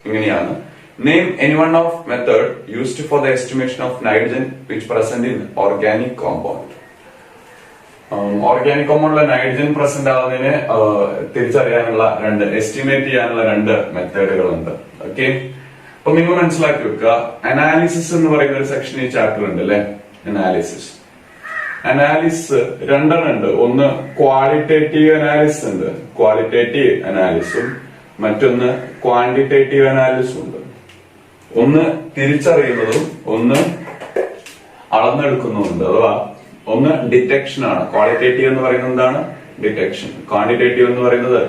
ഇങ്ങനെയാണ്. Name any one of method used for the estimation of nitrogen which present in organic compound. Organic കോമ്പൗണ്ടിലെ nitrogen present ആവുന്നതിനെ തിരിച്ചറിയാനുള്ള estimate ചെയ്യാനുള്ള രണ്ട് മെത്തേഡുകളുണ്ട്. Okay, അപ്പൊ നിങ്ങൾ മനസ്സിലാക്കി വെക്കുക. അനാലിസിസ് എന്ന് പറയുന്ന ഒരു സെക്ഷൻ ഈ ചാപ്റ്റർ ഉണ്ട് അല്ലെ. അനാലിസിസ് രണ്ടെണ്ണം ഉണ്ട്. ഒന്ന് ക്വാളിറ്റേറ്റീവ് അനാലിസിസ് ഉണ്ട്, ക്വാളിറ്റേറ്റീവ് അനാലിസും മറ്റൊന്ന് ക്വാണ്ടിറ്റേറ്റീവ് അനാലിസും ഉണ്ട്. ഒന്ന് തിരിച്ചറിയുന്നതും ഒന്ന് അളന്നെടുക്കുന്നതുണ്ട്. അഥവാ ഒന്ന് ഡിറ്റക്ഷൻ ആണ്. ക്വാളിറ്റേറ്റീവ് എന്ന് പറയുന്നത് എന്താണ്? ഡിറ്റക്ഷൻ. ക്വാണ്ടിറ്റേറ്റീവ് എന്ന് പറയുന്നത്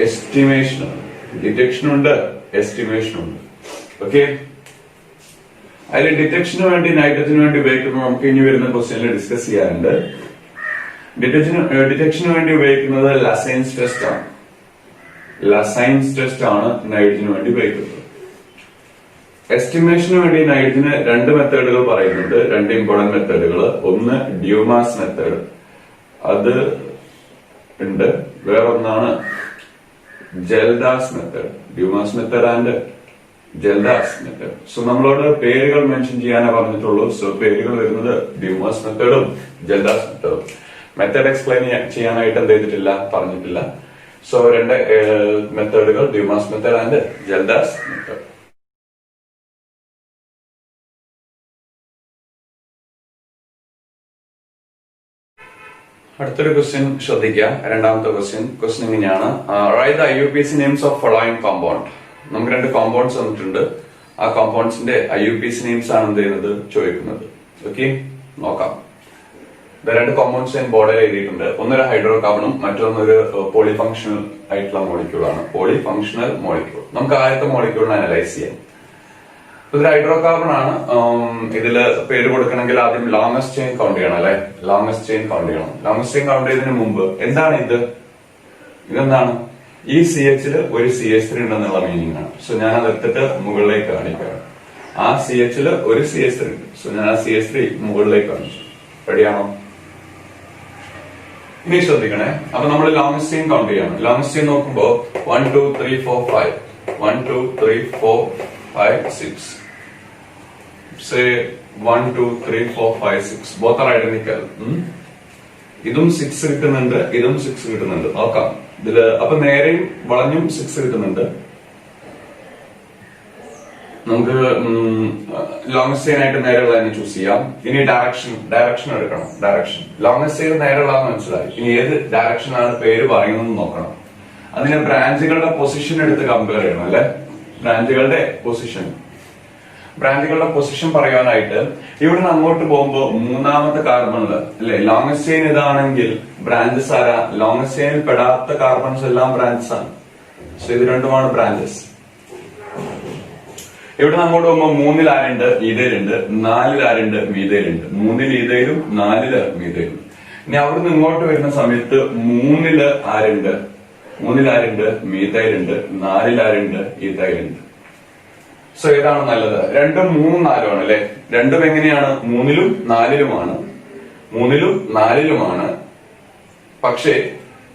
എസ്റ്റിമേഷൻ ആണ്. ഡിറ്റക്ഷൻ ഉണ്ട്, എസ്റ്റിമേഷൻ ഉണ്ട്. ഓക്കെ, അതിൽ ഡിറ്റക്ഷന് വേണ്ടി നൈട്രജന് വേണ്ടി ഉപയോഗിക്കുന്നത് നമുക്ക് ഇനി വരുന്ന ക്വസ്റ്റ്യനിൽ ഡിസ്കസ് ചെയ്യാറുണ്ട്. ഡിറ്റക്ഷന് വേണ്ടി ഉപയോഗിക്കുന്നത് ലസൈൻസ് ടെസ്റ്റ് ആണ്. ലസൈൻസ് ടെസ്റ്റ് ആണ് നൈട്രജന് വേണ്ടി ഉപയോഗിക്കുന്നത്. എസ്റ്റിമേഷന് വേണ്ടി നൈട്രജന് രണ്ട് മെത്തേഡുകൾ പറയുന്നുണ്ട്, രണ്ട് ഇമ്പോർട്ടന്റ് മെത്തേഡുകൾ. ഒന്ന് ഡ്യൂമാസ് മെത്തേഡ്, അത് ഉണ്ട്. വേറൊന്നാണ് Kjeldahl method. Dumas method and Kjeldahl method. So നമ്മളോട് പേരുകൾ മെൻഷൻ ചെയ്യാനേ പറഞ്ഞിട്ടുള്ളൂ. സോ പേരുകൾ വരുന്നത് ഡ്യൂമാസ് മെത്തേഡും ജെൽദാസ് മെത്തേഡും. മെത്തേഡ് എക്സ്പ്ലെയിൻ ചെയ്യാനായിട്ട് എന്ത് ചെയ്തിട്ടില്ല, പറഞ്ഞിട്ടില്ല. സോ രണ്ട് മെത്തേഡുകൾ Dumas method and Kjeldahl method. അടുത്തൊരു ക്വസ്റ്റ്യൻ ശ്രദ്ധിക്കുക. രണ്ടാമത്തെ ക്വസ്റ്റ്യൻ ഇങ്ങനെയാണ്. Write the IUPAC names of following compound. നമുക്ക് രണ്ട് കോമ്പൗണ്ട്സ് വന്നിട്ടുണ്ട്. ആ കോമ്പൗണ്ട്സിന്റെ IUPAC നെയിംസ് ആണ് എന്ത് ചെയ്യുന്നത്, ചോദിക്കുന്നത്. ഓക്കെ, നോക്കാം. രണ്ട് കോമ്പൗണ്ട്സ് ഞാൻ ബോർഡിൽ എഴുതിയിട്ടുണ്ട്. ഒന്നൊരു ഹൈഡ്രോ കാർബണും മറ്റൊന്നൊരു പോളിഫങ്ഷണൽ ആയിട്ടുള്ള മോളിക്യൂളാണ്. പോളിഫങ്ഷണൽ മോളിക്യൂൾ. നമുക്ക് ആദ്യത്തെ മോളിക്യൂളിനെ അനലൈസ് ചെയ്യാം. ഇതൊരു ഹൈഡ്രോ കാർബൺ ആണ്. ഇതില് പേര് കൊടുക്കണമെങ്കിൽ ആദ്യം ലോങ്സ്റ്റ് ചെയിൻ കൗണ്ട് ചെയ്യണം അല്ലെ. ലോങ്സ്റ്റ് ചെയിൻ കൗണ്ട് ചെയ്യണം. ലോങ്സ്റ്റ് ചെയിൻ കൗണ്ട് ചെയ്തതിന് മുമ്പ് എന്താണ് ഇത്? ഇതെന്താണ്? ഈ CH ഒരു CH3 ഉണ്ടെന്നുള്ള മീനിങ് ആണ്. സോ ഞാൻ അത് എടുത്തിട്ട് മുകളിലേക്ക് കാണിക്കുകയാണ്. ആ CH ഒരു CH3 ഉണ്ട്. സോ ഞാൻ ആ CH3 മുകളിലേക്ക് കാണിച്ചു. റെഡിയാണോ? ഇനി ശ്രദ്ധിക്കണേ. അപ്പൊ നമ്മൾ ലോങ്സ്റ്റ് ചെയിൻ കൗണ്ട് ചെയ്യണം. ലോങ്സ്റ്റ് ചെയിൻ നോക്കുമ്പോ 1 2 3 4 5 1 2 3 4 5 6. Say 1 2 3 4 5 6. Both are identical. ഇതും 6 കിട്ടുന്നുണ്ട്, ഇതും 6 കിട്ടുന്നുണ്ട്. നോക്കാം ഇതില്. അപ്പൊ നേരെയും വളഞ്ഞും 6 കിട്ടുന്നുണ്ട്. നമുക്ക് ലോങ്സ്റ്റ് ചെയിൻ ആയിട്ട് നേരെയുള്ള തന്നെ ചൂസ് ചെയ്യാം. ഇനി ഡയറക്ഷൻ എടുക്കണം. ഡയറക്ഷൻ ലോങ്സ്റ്റ് ചെയിൻ നേരെയുള്ളതെന്ന് മനസ്സിലായി. ഇനി ഏത് ഡയറക്ഷനാണ് പേര് പറയുന്നത് നോക്കണം. അതിന് ബ്രാഞ്ചുകളുടെ പൊസിഷൻ എടുത്ത് കമ്പയർ ചെയ്യണം അല്ലെ. ബ്രാഞ്ചുകളുടെ പൊസിഷൻ പറയാനായിട്ട് ഇവിടുന്ന് അങ്ങോട്ട് പോകുമ്പോ മൂന്നാമത്തെ കാർബണില് അല്ലെ ലോങ്സ്റ്റ് ചെയിൻ ഇതാണെങ്കിൽ ബ്രാഞ്ചസ് ആരാ? ലോങ്സ്റ്റ് ചെയിനിൽ പെടാത്ത കാർബൺസ് എല്ലാം ബ്രാഞ്ചസ് ആണ്. സോ ഇത് രണ്ടുമാണ് ബ്രാഞ്ചസ്. ഇവിടുന്ന് അങ്ങോട്ട് പോകുമ്പോ 3-ൽ ആരുണ്ട്? ഈതയിലുണ്ട്. 4-ൽ ആരുണ്ട്? മീതയിലുണ്ട്. 3-ൽ ഈതയിലും 4-ൽ മീതയിലും. ഇനി അവിടുന്ന് ഇങ്ങോട്ട് വരുന്ന സമയത്ത് 3-ൽ ആരുണ്ട്? 3-ൽ ആരുണ്ട്? മീതയിലുണ്ട്. 4-ൽ ആരുണ്ട്? ഈതയിലുണ്ട്. സോ ഏതാണ് നല്ലത്? 2, 3, 4 ആണ് അല്ലെ. രണ്ടും എങ്ങനെയാണ്? 3-ലും 4-ലുമാണ്. 3-ലും 4-ലുമാണ്. പക്ഷേ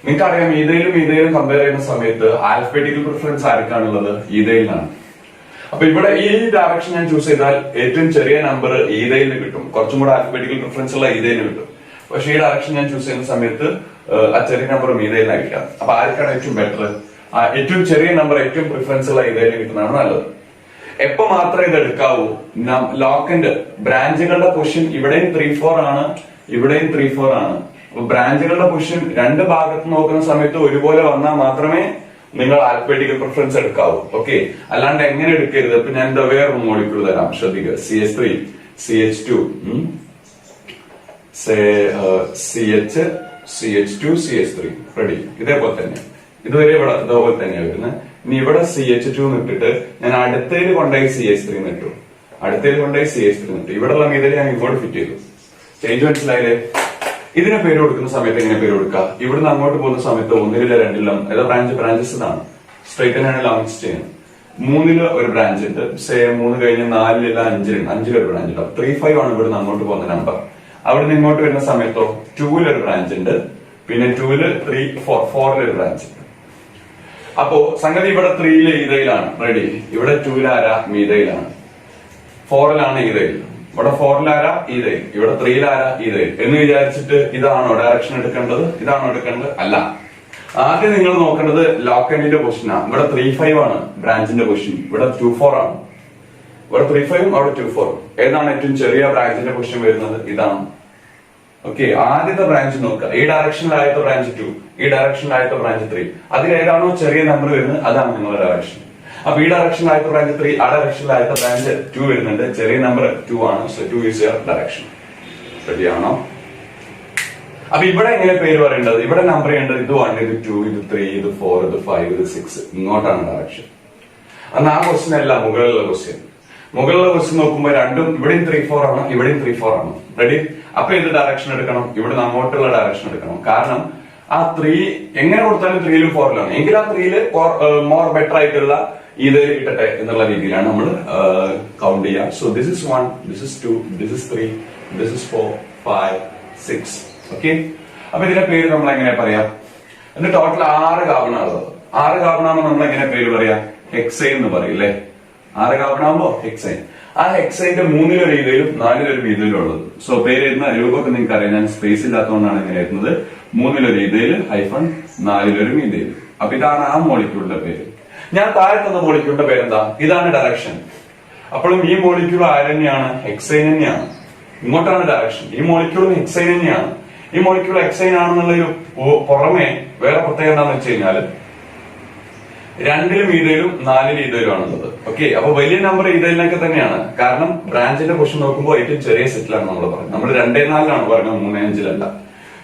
നിങ്ങൾക്കറിയാം ഈതയിലും കമ്പയർ ചെയ്യുന്ന സമയത്ത് ആൽഫബറ്റിക്കൽ പ്രിഫറൻസ് ആർക്കാണുള്ളത്? ഈതയിലാണ്. അപ്പൊ ഇവിടെ ഈ ഡയറക്ഷൻ ഞാൻ ചൂസ് ചെയ്താൽ ഏറ്റവും ചെറിയ നമ്പർ ഈതയിൽ കിട്ടും. കുറച്ചും കൂടെ ആൽഫബറ്റിക്കൽ പ്രിഫറൻസ് ഉള്ള ഈതയിൽ കിട്ടും. പക്ഷെ ഈ ഡയറക്ഷൻ ഞാൻ ചൂസ് ചെയ്യുന്ന സമയത്ത് ആ ചെറിയ നമ്പർ ഈതയിലായിരിക്കാം. അപ്പൊ ആർക്കാണ് ഏറ്റവും ബെറ്റർ? ഏറ്റവും ചെറിയ നമ്പർ ഏറ്റവും പ്രിഫറൻസ് ഉള്ള ഈതയിൽ കിട്ടുന്നതാണ് നല്ലത്. എപ്പോ മാത്രമേ ഇത് എടുക്കാവൂ? ലോക്കന്റ് ബ്രാഞ്ചുകളുടെ പൊസിഷൻ ഇവിടെയും 3-4 ആണ്, ഇവിടെയും 3-4 ആണ്. അപ്പൊ ബ്രാഞ്ചുകളുടെ പൊസിഷൻ രണ്ട് ഭാഗത്ത് നോക്കുന്ന സമയത്ത് ഒരുപോലെ വന്നാൽ മാത്രമേ നിങ്ങൾ ആൽഫബറ്റിക്കൽ പ്രിഫറൻസ് എടുക്കാവൂ. ഓക്കെ, അല്ലാണ്ട് എങ്ങനെ എടുക്കരുത്? ഇപ്പൊ ഞാൻ എന്താ വേറൊരു മോളിക്യൂൾ തരാം, ശ്രദ്ധിക്കുക. CH3 CH2 CH2 CH3 ready. ഇതേപോലെ തന്നെ ഇതുവരെ ഇവിടെ ഇതേപോലെ തന്നെയാണ് വരുന്നത്. ഇനി ഇവിടെ CH2 ഇട്ടിട്ട് ഞാൻ അടുത്തതിൽ കൊണ്ടുപോയി CH3 ഇട്ടു. അടുത്തതിൽ കൊണ്ടുപോയി CH3 ഇട്ടു. ഇവിടെ ഉള്ള മീതയിൽ ഞാൻ ഇങ്ങോട്ട് ഫിറ്റ് ചെയ്തു. ചേഞ്ച് മനസ്സിലായില്ലേ? ഇതിനെ പേര് കൊടുക്കുന്ന സമയത്ത് എങ്ങനെ പേര് കൊടുക്കുക? ഇവിടുന്ന് അങ്ങോട്ട് പോകുന്ന സമയത്ത് 1-ലും 2-ലും ഏതാ ബ്രാഞ്ചസ് എന്നാണ്. സ്ട്രൈറ്റ് ആണ് ലോങ്സ്റ്റ് ചെയിൻ. 3 ഒരു ബ്രാഞ്ച് ഉണ്ട്. സേ 3 കഴിഞ്ഞ് 4 5 5 ഒരു ബ്രാഞ്ച് ഉണ്ട്. 3 5 ആണ് ഇവിടുന്ന് അങ്ങോട്ട് പോകുന്ന നമ്പർ. അവിടുന്ന് ഇങ്ങോട്ട് വരുന്ന സമയത്തോ 2 ഒരു ബ്രാഞ്ച് ഉണ്ട്. പിന്നെ 2 3 4 ഒരു ബ്രാഞ്ച് ഉണ്ട്. അപ്പോ സംഗതി ഇവിടെ 3 ഈതയിലാണ്. റെഡി? ഇവിടെ 2 ആരാ? മീതയിലാണ്. 4 ഈതയിൽ. ഇവിടെ 4 ആരാ? ഈതയിൽ. ഇവിടെ 3 ആരാ? ഈതയിൽ. എന്ന് വിചാരിച്ചിട്ട് ഇതാണോ ഡയറക്ഷൻ എടുക്കേണ്ടത്? ഇതാണോ എടുക്കേണ്ടത്? അല്ല. ആദ്യം നിങ്ങൾ നോക്കേണ്ടത് ലോക്കൻഡിന്റെ പൊസിഷനാണ്. ഇവിടെ 3 5 ആണ് ബ്രാഞ്ചിന്റെ പൊസിഷൻ. ഇവിടെ 2 4 ആണ്. ഇവിടെ 3 5 അവിടെ 2 4. ഏതാണ് ഏറ്റവും ചെറിയ ബ്രാഞ്ചിന്റെ പൊസിഷൻ വരുന്നത്? ഇതാണ്. ഓക്കെ, ആദ്യത്തെ ബ്രാഞ്ച് നോക്കുക. ഈ ഡയറക്ഷനിലായത്തെ ബ്രാഞ്ച് 2, ഈ ഡയറക്ഷനിലായത്തെ ബ്രാഞ്ച് 3. അതിൽ ഏതാണോ ചെറിയ നമ്പർ വരുന്നത് അതാണ് നിങ്ങളുടെ ഡയറക്ഷൻ. അപ്പൊ ഈ ഡയറക്ഷനിലായത്തെ ബ്രാഞ്ച് 3, ആ ഡയറക്ഷനിലായത്തെ ബ്രാഞ്ച് 2 വരുന്നുണ്ട്. ചെറിയ നമ്പർ 2 ആണ്. So 2 is your direction. റെഡിയാണോ? അപ്പൊ ഇവിടെ എങ്ങനെ പേര് പറയേണ്ടത്? ഇവിടെ നമ്പർ ചെയ്യേണ്ടത് ഇത് 1, ഇത് 2, ഇത് 3, ഇത് 4, ഇത് 5, ഇത് 6. ഇങ്ങോട്ടാണ് ഡയറക്ഷൻ. അന്ന് ആ ക്വസ്റ്റ്യൻ അല്ല മുകളിലുള്ള ക്വസ്റ്റ്യൻ. മുകളിലുള്ള ക്വസ്റ്റ്യൻ നോക്കുമ്പോൾ രണ്ടും ഇവിടെയും 3 4 ആണ്, ഇവിടെയും 3 4 ആണ്. റെഡി? അപ്പൊ ഏത് ഡയറക്ഷൻ എടുക്കണം? ഇവിടെ അങ്ങോട്ടുള്ള ഡയറക്ഷൻ എടുക്കണം. കാരണം ആ 3 എങ്ങനെ കൊടുത്താലും 3ലും 4ലാണ്. എങ്കിൽ ആ 3ല് മോർ ബെറ്റർ ആയിട്ടുള്ള ഇത് കിട്ടട്ടെ എന്നുള്ള രീതിയിലാണ് നമ്മൾ കൗണ്ട് ചെയ്യുക. So this is 1, this is 2, this is 3, this is 4 5 6. Okay, അപ്പൊ ഇതിന്റെ പേര് നമ്മൾ എങ്ങനെ പറയാം? എന്നിട്ട് ടോട്ടൽ 6 കാവണുള്ളത്. 6 കാവണാകുമ്പോ നമ്മൾ എങ്ങനെ പേര് പറയാ? ഹെക്സൈൻ എന്ന് പറയും അല്ലെ? 6 കാവണാകുമ്പോ ഹെക്സൈൻ. ആ ഹെക്സൈന്റെ 3 ഈതയിലും 4 ഈതയിലും ഉള്ളത്. സോ പേര് എഴുതുന്ന രൂപമൊക്കെ നിങ്ങൾക്ക് അറിയാം. ഞാൻ സ്പേസ് ഇല്ലാത്തതുകൊണ്ടാണ് ഇങ്ങനെ എഴുതുന്നത്. 3 ഈതയില് ഹൈഫൺ 4 ഈതയിലും. അപ്പൊ ഇതാണ് ആ മോളിക്യൂളിന്റെ പേര്. ഞാൻ താഴെ തന്ന മോളിക്യൂളിന്റെ പേരെന്താ? ഇതാണ് ഡയറക്ഷൻ. അപ്പോഴും ഈ മോളിക്യൂൾ ആര് തന്നെയാണ്? ഹെക്സൈൻ തന്നെയാണ്. ഇങ്ങോട്ടാണ് ഡയറക്ഷൻ. ഈ മോളിക്യൂളും ഹെക്സൈൻ തന്നെയാണ്. ഈ മോളിക്യൂൾ ഹെക്സൈൻ ആണെന്നുള്ളൊരു പുറമെ വേറെ പ്രത്യേകത എന്താണെന്ന് വെച്ച് കഴിഞ്ഞാല് 2 ഈതയിലും 4 ഈതയിലും ആണുള്ളത്. ഓക്കെ, അപ്പൊ വലിയ നമ്പർ ഈതയിലൊക്കെ തന്നെയാണ്. കാരണം ബ്രാഞ്ചിന്റെ പൊസിഷൻ നോക്കുമ്പോൾ ഏറ്റവും ചെറിയ സെറ്റിലാണ് നമ്മൾ പറയുന്നത്. നമ്മൾ 2 4 പറയുന്നത്, 3 5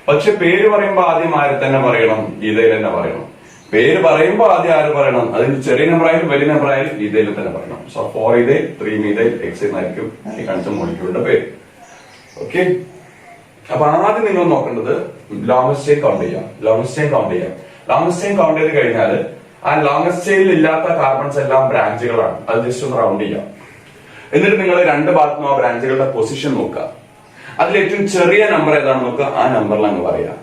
പക്ഷെ പേര് പറയുമ്പോൾ ആദ്യം ആരെ തന്നെ പറയണം? ഈതയിൽ തന്നെ പറയണം. പേര് പറയുമ്പോൾ ആദ്യം ആര് പറയണം? അതിന് ചെറിയ നമ്പർ ആയാലും വലിയ നമ്പർ ആയാലും ഈതയിൽ തന്നെ പറയണം. സോ 4 ഈതയിൽ 3 ഈതയിൽ ഹെക്സൈൻ ആയിരിക്കും ഈ കാണിച്ച മോളിക്യൂളിന്റെ പേര്. ഓക്കെ, അപ്പൊ ആദ്യം നിങ്ങൾ നോക്കേണ്ടത് ലോങ്സ്റ്റ് ചെയിൻ കൗണ്ട് ചെയ്യാം. ലോങ്സ്റ്റ് ചെയിൻ കൗണ്ട് ചെയ്യാം. ലോങ്സ്റ്റ് ചെയിൻ കൗണ്ട് ചെയ്ത് കഴിഞ്ഞാൽ ആ ലോങ്സ്റ്റ് ചെയിനിൽ ഇല്ലാത്ത കാർബൺസ് എല്ലാം ബ്രാഞ്ചുകളാണ്. അത് ജസ്റ്റ് ഒന്ന് റൗണ്ട് ചെയ്യാം. എന്നിട്ട് നിങ്ങൾ 2 ഭാഗത്തും ആ ബ്രാഞ്ചുകളുടെ പൊസിഷൻ നോക്കുക. അതിൽ ഏറ്റവും ചെറിയ നമ്പർ ഏതാണെന്ന് നോക്കുക. ആ നമ്പറിൽ അങ്ങ് പറയാം.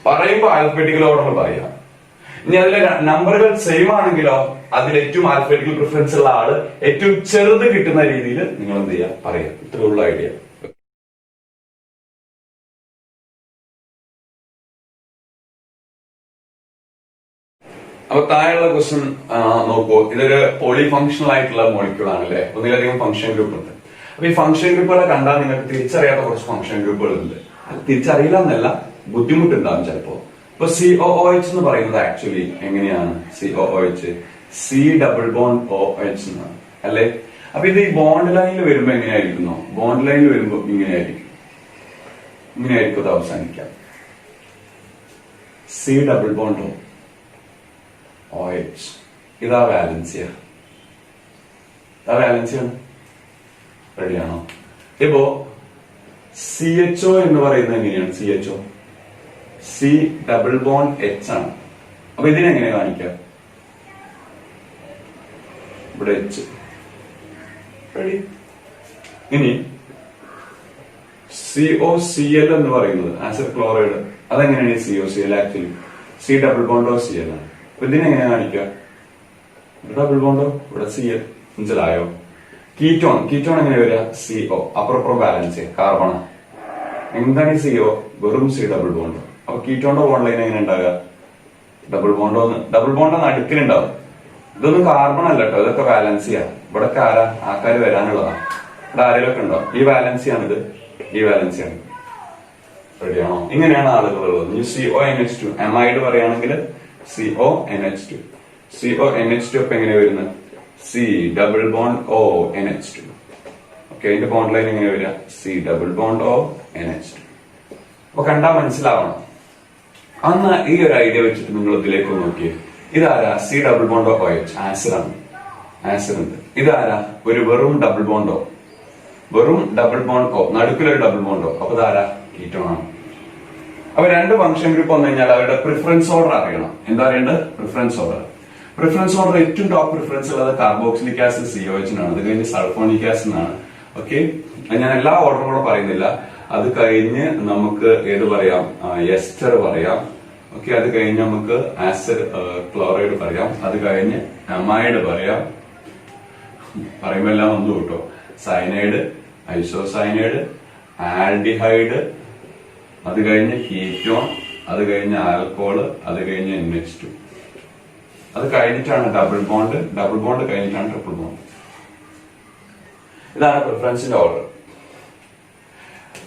പറയുമ്പോൾ ആൽഫബറ്റിക്കൽ ഓർഡറിൽ പറയാം. ഇനി അതിലെ നമ്പറുകൾ സെയിം ആണെങ്കിലോ അതിൽ ഏറ്റവും ആൽഫബറ്റിക്കൽ പ്രിഫറൻസ് ഉള്ള ആള് ഏറ്റവും ചെറുത് കിട്ടുന്ന രീതിയിൽ നിങ്ങൾ എന്ത് ചെയ്യാം? പറയാം. ഇത്രയുള്ള ഐഡിയ. അപ്പൊ താഴെയുള്ള ക്വസ്റ്റ്യൻ നോക്കൂ. ഇതൊരു പോളി ഫംഗ്ഷണൽ ആയിട്ടുള്ള മോളിക്യൂൾ ആണല്ലേ? ഒന്നിലധികം ഫംഗ്ഷൻ ഗ്രൂപ്പ് ഉണ്ട്. അപ്പൊ ഈ ഫംഗ്ഷൻ ഗ്രൂപ്പുകളെ കണ്ടാൽ നിങ്ങൾക്ക് തിരിച്ചറിയാത്ത കുറച്ച് ഫംഗ്ഷൻ ഗ്രൂപ്പുകൾ ഉണ്ട്. അത് തിരിച്ചറിയില്ല എന്നല്ല, ബുദ്ധിമുട്ടുണ്ടാവും ചിലപ്പോ. ഇപ്പൊ COOH എന്ന് പറയുന്നത് ആക്ച്വലി എങ്ങനെയാണ്? COOH C double bond OH എന്നാണ് അല്ലെ? അപ്പൊ ഇത് ഈ ബോണ്ട് ലൈനിൽ വരുമ്പോ എങ്ങനെയായിരിക്കുന്നു? ബോണ്ട് ലൈനിൽ വരുമ്പോ ഇങ്ങനെയായിരിക്കും. അത് അവസാനിക്കാം. C double bond OH. ഇതാ വാലൻസിയ. റെഡിയാണോ? ഇപ്പോ CHO എന്ന് പറയുന്നത് എങ്ങനെയാണ്? CHO C double bond H ആണ്. അപ്പൊ ഇതിനെങ്ങനെ കാണിക്കാം? ഇവിടെ H. റെഡി? ഇനി COCl എന്ന് പറയുന്നത് ആസിഡ് ക്ലോറൈഡ്. അതെങ്ങനെയാണ് ഈ COCl? ആക്ച്വലി C ഡബിൾ ബോണ്ടോ Cl ആണ്. അപ്പൊ ഇതിനെങ്ങനെ കാണിക്കുക? ഡബിൾ ബോണ്ടോ, ഇവിടെ Cl. മനസ്സിലായോ? കീറ്റോൺ എങ്ങനെ വരിക? CO. അപ്പുറം ബാലൻസ് കാർബൺ. എന്താണ് ഈ CO? വെറും C ഡബിൾ ബോണ്ടോ. അപ്പൊ കീറ്റോണിന്റെ ബോണ്ട് ലൈൻ എങ്ങനെ ഉണ്ടാകുക? ഡബിൾ ബോണ്ടോ അടുക്കിലുണ്ടാവും. ഇതൊന്നും കാർബൺ അല്ല കേട്ടോ, ഇതൊക്കെ വാലൻസിയാ. ഇവിടെ ആൾക്കാര് വരാനുള്ളതാ. ഇവിടെ ആരെങ്കിലൊക്കെ ഉണ്ടോ? ഈ വാലൻസിയാണിത്, ഈ വാലൻസിയാണ്. റെഡിയാണോ? ഇങ്ങനെയാണ് ആളുകളുള്ളത്. CONH2 അമൈഡ് പറയുകയാണെങ്കിൽ CONH2. CONH2 അപ്പൊ എങ്ങനെ വരുന്നത്? C double bond ONH2. Okay, അതിന്റെ ബോണ്ട് ലൈൻ എങ്ങനെ വരിക? C double bond ONH2. അപ്പൊ കണ്ടാൽ മനസ്സിലാവണം. അന്ന് ഈ ഒരു ഐഡിയ വെച്ചിട്ട് നിങ്ങൾ ഇതിലേക്ക് നോക്കിയേ. ഇതാരാ? C double bond OH. ആസിഡാണ്. ഉണ്ട്. ഇതാരാ? ഒരു വെറും ഡബിൾ ബോണ്ടോ, നടുക്കിലൊരു ഡബിൾ ബോണ്ടോ. അപ്പൊ ഇതാരാ? കീറ്റോൺ ആണ്. അപ്പൊ 2 ഫംഗ്ഷൻ ഗ്രൂപ്പ് വന്നു കഴിഞ്ഞാൽ അവരുടെ പ്രിഫറൻസ് ഓർഡർ അറിയണം. എന്താ അറിയേണ്ടത്? Preference order. പ്രിഫറൻസ് ഓർഡർ ഏറ്റവും ടോപ്പ് പ്രിഫറൻസ് ഉള്ളത് കാർബോക്സിലിക് ആസിഡ് COH ആണ്. അത് കഴിഞ്ഞ് സൾഫോണിക് ആസിഡ് ആണ്. ഓക്കെ, ഞാൻ എല്ലാ ഓർഡറും കൂടെ പറയുന്നില്ല. അത് കഴിഞ്ഞ് നമുക്ക് ഏത് പറയാം, എസ്റ്റർ പറയാം. ഓക്കെ, അത് കഴിഞ്ഞ് നമുക്ക് ആസിഡ് ക്ലോറൈഡ് പറയാം. അത് കഴിഞ്ഞ് അമൈഡ് പറയാം. പറയുമ്പോ എല്ലാം വന്നു കേട്ടോ. സയനൈഡ്, ഐസോസയനൈഡ്, ആൽഡിഹൈഡ്, അത് കഴിഞ്ഞ് കീറ്റോൺ, അത് കഴിഞ്ഞ് ആൽക്കോള്, അത് കഴിഞ്ഞ് NH2. അത് കഴിഞ്ഞിട്ടാണ് ഡബിൾ ബോണ്ട്, ഡബിൾ ബോണ്ട് കഴിഞ്ഞിട്ടാണ് ട്രിപ്പിൾ ബോണ്ട്. ഇതാണ് പ്രിഫറൻസിന്റെ ഓർഡർ.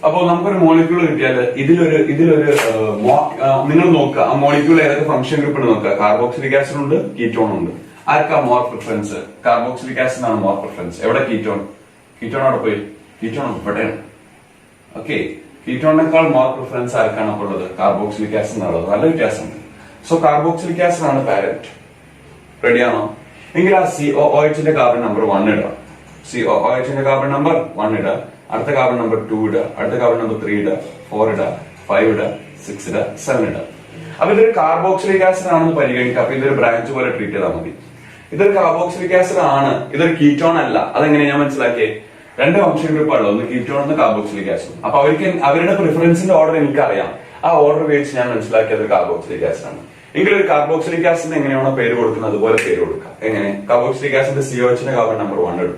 അപ്പോ നമുക്കൊരു മോളിക്യൂൾ കിട്ടിയാൽ ഇതിലൊരു നിങ്ങൾ നോക്കുക, ആ മോളിക്യൂൾ ഏതൊക്കെ ഫംഗ്ഷൻ ഗ്രൂപ്പ് നോക്കുക. കാർബോക്സിലിക് ആസിഡ് ഉണ്ട്, കീറ്റോൺ ഉണ്ട്. ആർക്കാ മോർ പ്രിഫറൻസ്? കാർബോക്സിലിക് ആസിഡ് ആണ് മോർ പ്രിഫറൻസ്. എവിടെ കീറ്റോൺ? കീറ്റോൺ അവിടെ പോയി, കീറ്റോൺ ഇവിടെയാണ്. ഓക്കെ, കീറ്റോണിനേക്കാൾ മോർ പ്രിഫറൻസ് ആർക്കാണ് അപ്പോൾ ഉള്ളത്? കാർബോക്സിലിക് ആസിഡ് എന്നുള്ളത്. നല്ല വ്യത്യാസമുണ്ട്. സോ കാർബോക്സിലിക് ആസിഡ് ആണ് പാരന്റ്. റെഡിയാണോ? എങ്കിൽ ആ COOHന്റെ കാർബൺ നമ്പർ 1 ഇടാം. COOHന്റെ കാർബൺ നമ്പർ 1 ഇടാം. അടുത്ത കാർബൺ നമ്പർ 2 ഇടുക, അടുത്ത കാർബൺ നമ്പർ 3 ഇടുക, 4 ഇടുക, 5 ഇടുക, 6 ഇടുക, 7 ഇടുക. അപ്പൊ ഇതൊരു കാർബോക്സിലിക് ആസിഡ് ആണെന്ന് പരിഗണിക്കുക. അപ്പൊ ഇതൊരു ബ്രാഞ്ച് പോലെ ട്രീറ്റ് ചെയ്താൽ മതി. ഇതൊരു കാർബോക്സിലിക് ആസിഡ് ആണ്, ഇതൊരു കീറ്റോൺ അല്ല. അതെങ്ങനെ ഞാൻ മനസ്സിലാക്കിയേ? രണ്ട് ഫംഗ്ഷൻ ഗ്രൂപ്പാണല്ലോ, ഒന്ന് കീറ്റോൺ, ഒന്ന് കാർബോക്സിലിക് ആസിഡ്. അപ്പൊ അവരുടെ പ്രിഫറൻസിന്റെ ഓർഡർ എനിക്കറിയാം. ആ ഓർഡർ വെച്ച് ഞാൻ മനസ്സിലാക്കിയത് കാർബോക്സിലിക് ആസിഡ് ആണ്. എങ്കിലും ഒരു കാർബോക്സിലിക് ആസിഡിന് എങ്ങനെയാണോ പേര് കൊടുക്കുന്നത് അതുപോലെ പേര് കൊടുക്കാം. എങ്ങനെ? കാർബോക്സിലിക് ആസിഡ് COHന്റെ കാർബൺ നമ്പർ 1 ഇടും.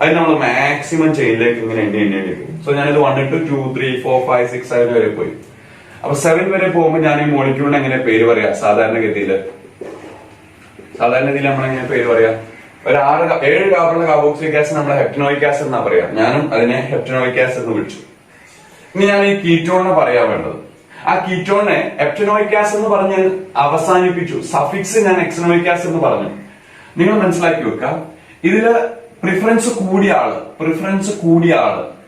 അത് നമ്മൾ മാക്സിമം ചെയിനിലേക്ക് ഇങ്ങനെ എണ്ണിക്കും. സോ ഞാനിത് 1 ഇട്ടു, 2, 3, 4, 5, 6, 7 വരെ പോയി. അപ്പൊ 7 വരെ പോകുമ്പോൾ ഞാൻ ഈ മോളിക്യൂളിന് എങ്ങനെ പേര് പറയാ? സാധാരണഗതിയിൽ നമ്മൾ എങ്ങനെ പേര് പറയാ? ഒരു 7 കാർബണുള്ള കാർബോക്സിലിക് ആസിഡ് നമ്മളെ ഹെപ്റ്റനോയിക് ആസിഡ് എന്നാ പറയാ. ഞാനും അതിനെ ഹെപ്റ്റനോയിക് ആസിഡ് എന്ന് വിളിച്ചു. ഇനി ഞാൻ ഈ കീറ്റോണിനെ പറയാൻ വേണ്ടത്. ആ കീറ്റോണിനെ ഹെപ്റ്റനോയിക് ആസിഡ് എന്ന് പറഞ്ഞ് അവസാനിപ്പിച്ചു. സഫിക്സ് ഞാൻ എക്സനോയിക് ആസിഡ് എന്ന് പറഞ്ഞു. നിങ്ങൾ മനസ്സിലാക്കി വെക്കുക, ഇതില് പ്രിഫറൻസ് കൂടിയ ആള്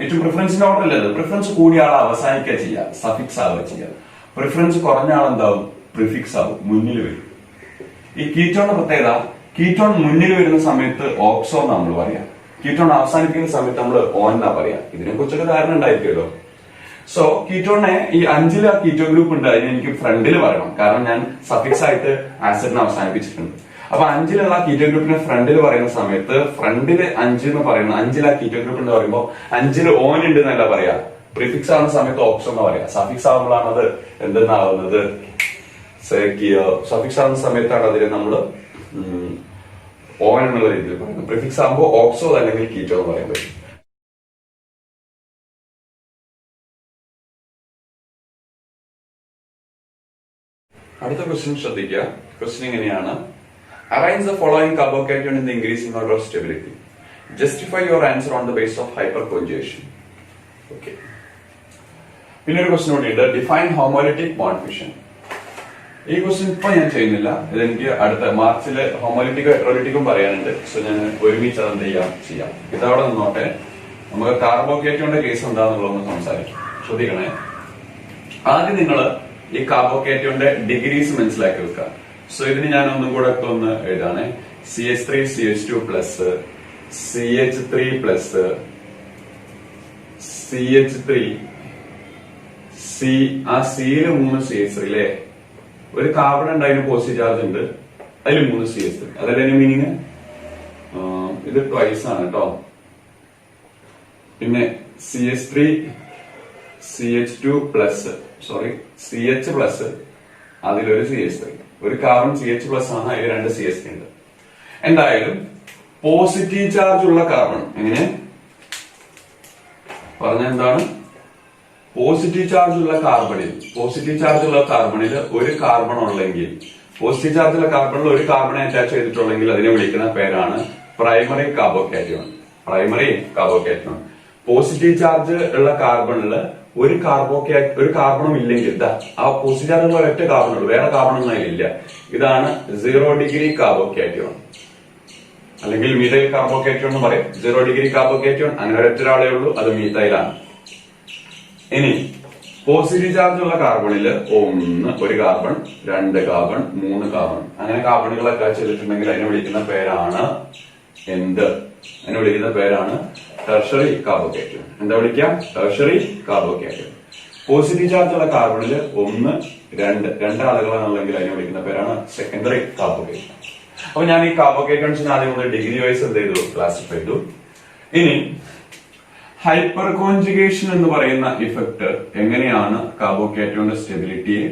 ഏറ്റവും പ്രിഫറൻസിന്റെ ഓർഡർ അല്ലത്. പ്രിഫറൻസ് കൂടിയ ആളെ അവസാനിക്കുക ചെയ്യുക, സഫിക്സ് ആവുക ചെയ്യുക. പ്രിഫറൻസ് കുറഞ്ഞ ആളെന്താവും? പ്രിഫിക്സ് ആവും, മുന്നിൽ വരും. ഈ കീറ്റോണിന്റെ പ്രത്യേകത, കീറ്റോൺ മുന്നിൽ വരുന്ന സമയത്ത് ഓക്സോ നമ്മൾ പറയാം, കീറ്റോൺ അവസാനിപ്പിക്കുന്ന സമയത്ത് നമ്മൾ ഓൻ എന്നാ പറയാ. ഇതിനെ കുറിച്ചൊക്കെ ധാരണ ഉണ്ടായിരിക്കുമല്ലോ. സോ കീറ്റോണിനെ ഈ 5 ആ കീറ്റോ ഗ്രൂപ്പ് ഉണ്ട്, അതിന് എനിക്ക് ഫ്രണ്ടിൽ പറയണം. കാരണം ഞാൻ സഫിക്സ് ആയിട്ട് ആസിഡിനെ അവസാനിപ്പിച്ചിട്ടുണ്ട്. അപ്പൊ 5 കീറ്റോ ഗ്രൂപ്പിനെ ഫ്രണ്ടിൽ പറയുന്ന സമയത്ത് ഫ്രണ്ടില് 5 എന്ന് പറയുന്നത് 5 ആ കീറ്റോ ഗ്രൂപ്പ് എന്ന് പറയുമ്പോൾ 5 ഓൻ ഉണ്ട് എന്നല്ല പറയാ. പ്രിഫിക്സ് ആവുന്ന സമയത്ത് ഓക്സോ എന്ന് പറയാ. സഫിക്സ് ആവുമ്പോഴാണ് അത് എന്തെന്നാവുന്നത്? സഫിക്സ് ആവുന്ന സമയത്താണ് അതിന് നമ്മള് ഓൻ എന്നുള്ള രീതിയിൽ പറയുന്നത്. പ്രിഫിക്സ് ആകുമ്പോൾ ഓക്സോ അല്ലെങ്കിൽ കീറ്റോ എന്ന് പറയാൻ പറ്റും. അടുത്ത ക്വസ്റ്റ്യൻ ശ്രദ്ധിക്കുക. ക്വസ്റ്റ്യൻ എങ്ങനെയാണ്? Arrange the following carbocation in the increasing order of stability. Justify your answer on the basis of hyperconjugation. Okay. പിന്നെ ഒരു ക്വസ്റ്റ്യൻ കൂടി ഉണ്ട്. Define homolytic bond fission. ഈ ക്വസ്റ്റ്യൻ ഇപ്പൊ ഞാൻ ചെയ്യുന്നില്ല. ഇതെനിക്ക് അടുത്ത മാർച്ചില് ഹോമോലിറ്റിക്കും ഹെട്രോലിറ്റിക്കും പറയാനുണ്ട്. സോ ഞാൻ ഒരുമിച്ച് അത് ചെയ്യാം. ഇതവിടെ നിന്നോട്ടെ. നമുക്ക് കാർബോക്കേറ്റോന്റെ കേസ് എന്താണെന്നുള്ളതൊന്ന് സംസാരിക്കും. ശ്രദ്ധിക്കണേ. ആദ്യം നിങ്ങൾ ഈ കാർബോക്കേറ്റോന്റെ ഡിഗ്രീസ് മനസ്സിലാക്കി വെക്കുക. സോ ഇതിന് ഞാൻ ഒന്നും കൂടെ ഒന്ന് എഴുതാണ്. CH3 CH2 plus CH3 plus CH3 ആ സിയില് 3 CH3 അല്ലേ? ഒരു കാർബൺ ഉണ്ട്, അതിന് പോസിറ്റീവ് ചാർജ് ഉണ്ട്, അതിൽ 3 CH3. അതല്ലേ അതിന്റെ മീനിങ്? ഇത് ട്വൈസ് ആണ് കേട്ടോ. പിന്നെ CH3 CH2 plus CH plus അതിലൊരു CH3. ഒരു കാർബൺ CH പ്ലസ് ആണ്, അതിൽ 2 CH3 ഉണ്ട്. എന്തായാലും പോസിറ്റീവ് ചാർജ് ഉള്ള കാർബൺ എങ്ങനെ പറഞ്ഞ എന്താണ്? പോസിറ്റീവ് ചാർജ് ഉള്ള കാർബണിൽ ഒരു കാർബൺ ഉള്ളെങ്കിൽ, പോസിറ്റീവ് ചാർജ് ഉള്ള കാർബണിൽ ഒരു കാർബൺ അറ്റാച്ച് ചെയ്തിട്ടുള്ളെങ്കിൽ അതിനെ വിളിക്കുന്ന പേരാണ് പ്രൈമറി കാർബോകാറ്റയോൺ. പോസിറ്റീവ് ചാർജ് ഉള്ള കാർബണിൽ ഒരു കാർബണും ഇല്ലെങ്കിൽ ആ പോസിറ്റീവ് ചാർജ് ഉള്ള ഒറ്റ കാർബണുള്ളൂ, വേറെ കാർബണൊന്നും അതിലില്ല. ഇതാണ് 0 ഡിഗ്രി കാർബോകാറ്റയോൺ അല്ലെങ്കിൽ മീഥൈൽ കാർബോകാറ്റയോൺ എന്ന് പറയും. 0 ഡിഗ്രി കാർബോകാറ്റയോൺ അങ്ങനെ ഒരൊറ്റ ഒരാളേ ഉള്ളൂ, അത് മീഥൈലാണ്. ഇനി പോസിറ്റീവ് ചാർജ് ഉള്ള കാർബണില് 1 ഒരു കാർബൺ, 2 കാർബൺ, 3 കാർബൺ, അങ്ങനെ കാർബണുകളൊക്കെ ചെയ്തിട്ടുണ്ടെങ്കിൽ അതിനെ വിളിക്കുന്ന പേരാണ് ടെർഷറി കാർബോകാറ്റയോൺ. എന്താ വിളിക്കാം? Tertiary carbocation. പോസിറ്റീവ് ചാർജ് ഉള്ള കാർബണില് 1, 2 ആളുകളാണുള്ളെങ്കിൽ അതിനെ വിളിക്കുന്ന പേരാണ് സെക്കൻഡറി കാർബോകാറ്റയോൺ. അപ്പൊ ഞാൻ ഈ കാർബോക്കേറ്റോൺസിന് ആദ്യം മുതൽ ഡിഗ്രി വൈസ് എന്ത് ചെയ്തു, ക്ലാസിഫൈ ചെയ്തു. ഇനി ഹൈപ്പർ കോൺജുഗേഷൻ എന്ന് പറയുന്ന ഇഫക്ട് എങ്ങനെയാണ് കാർബോക്കേറ്റോണിന്റെ സ്റ്റെബിലിറ്റിയെ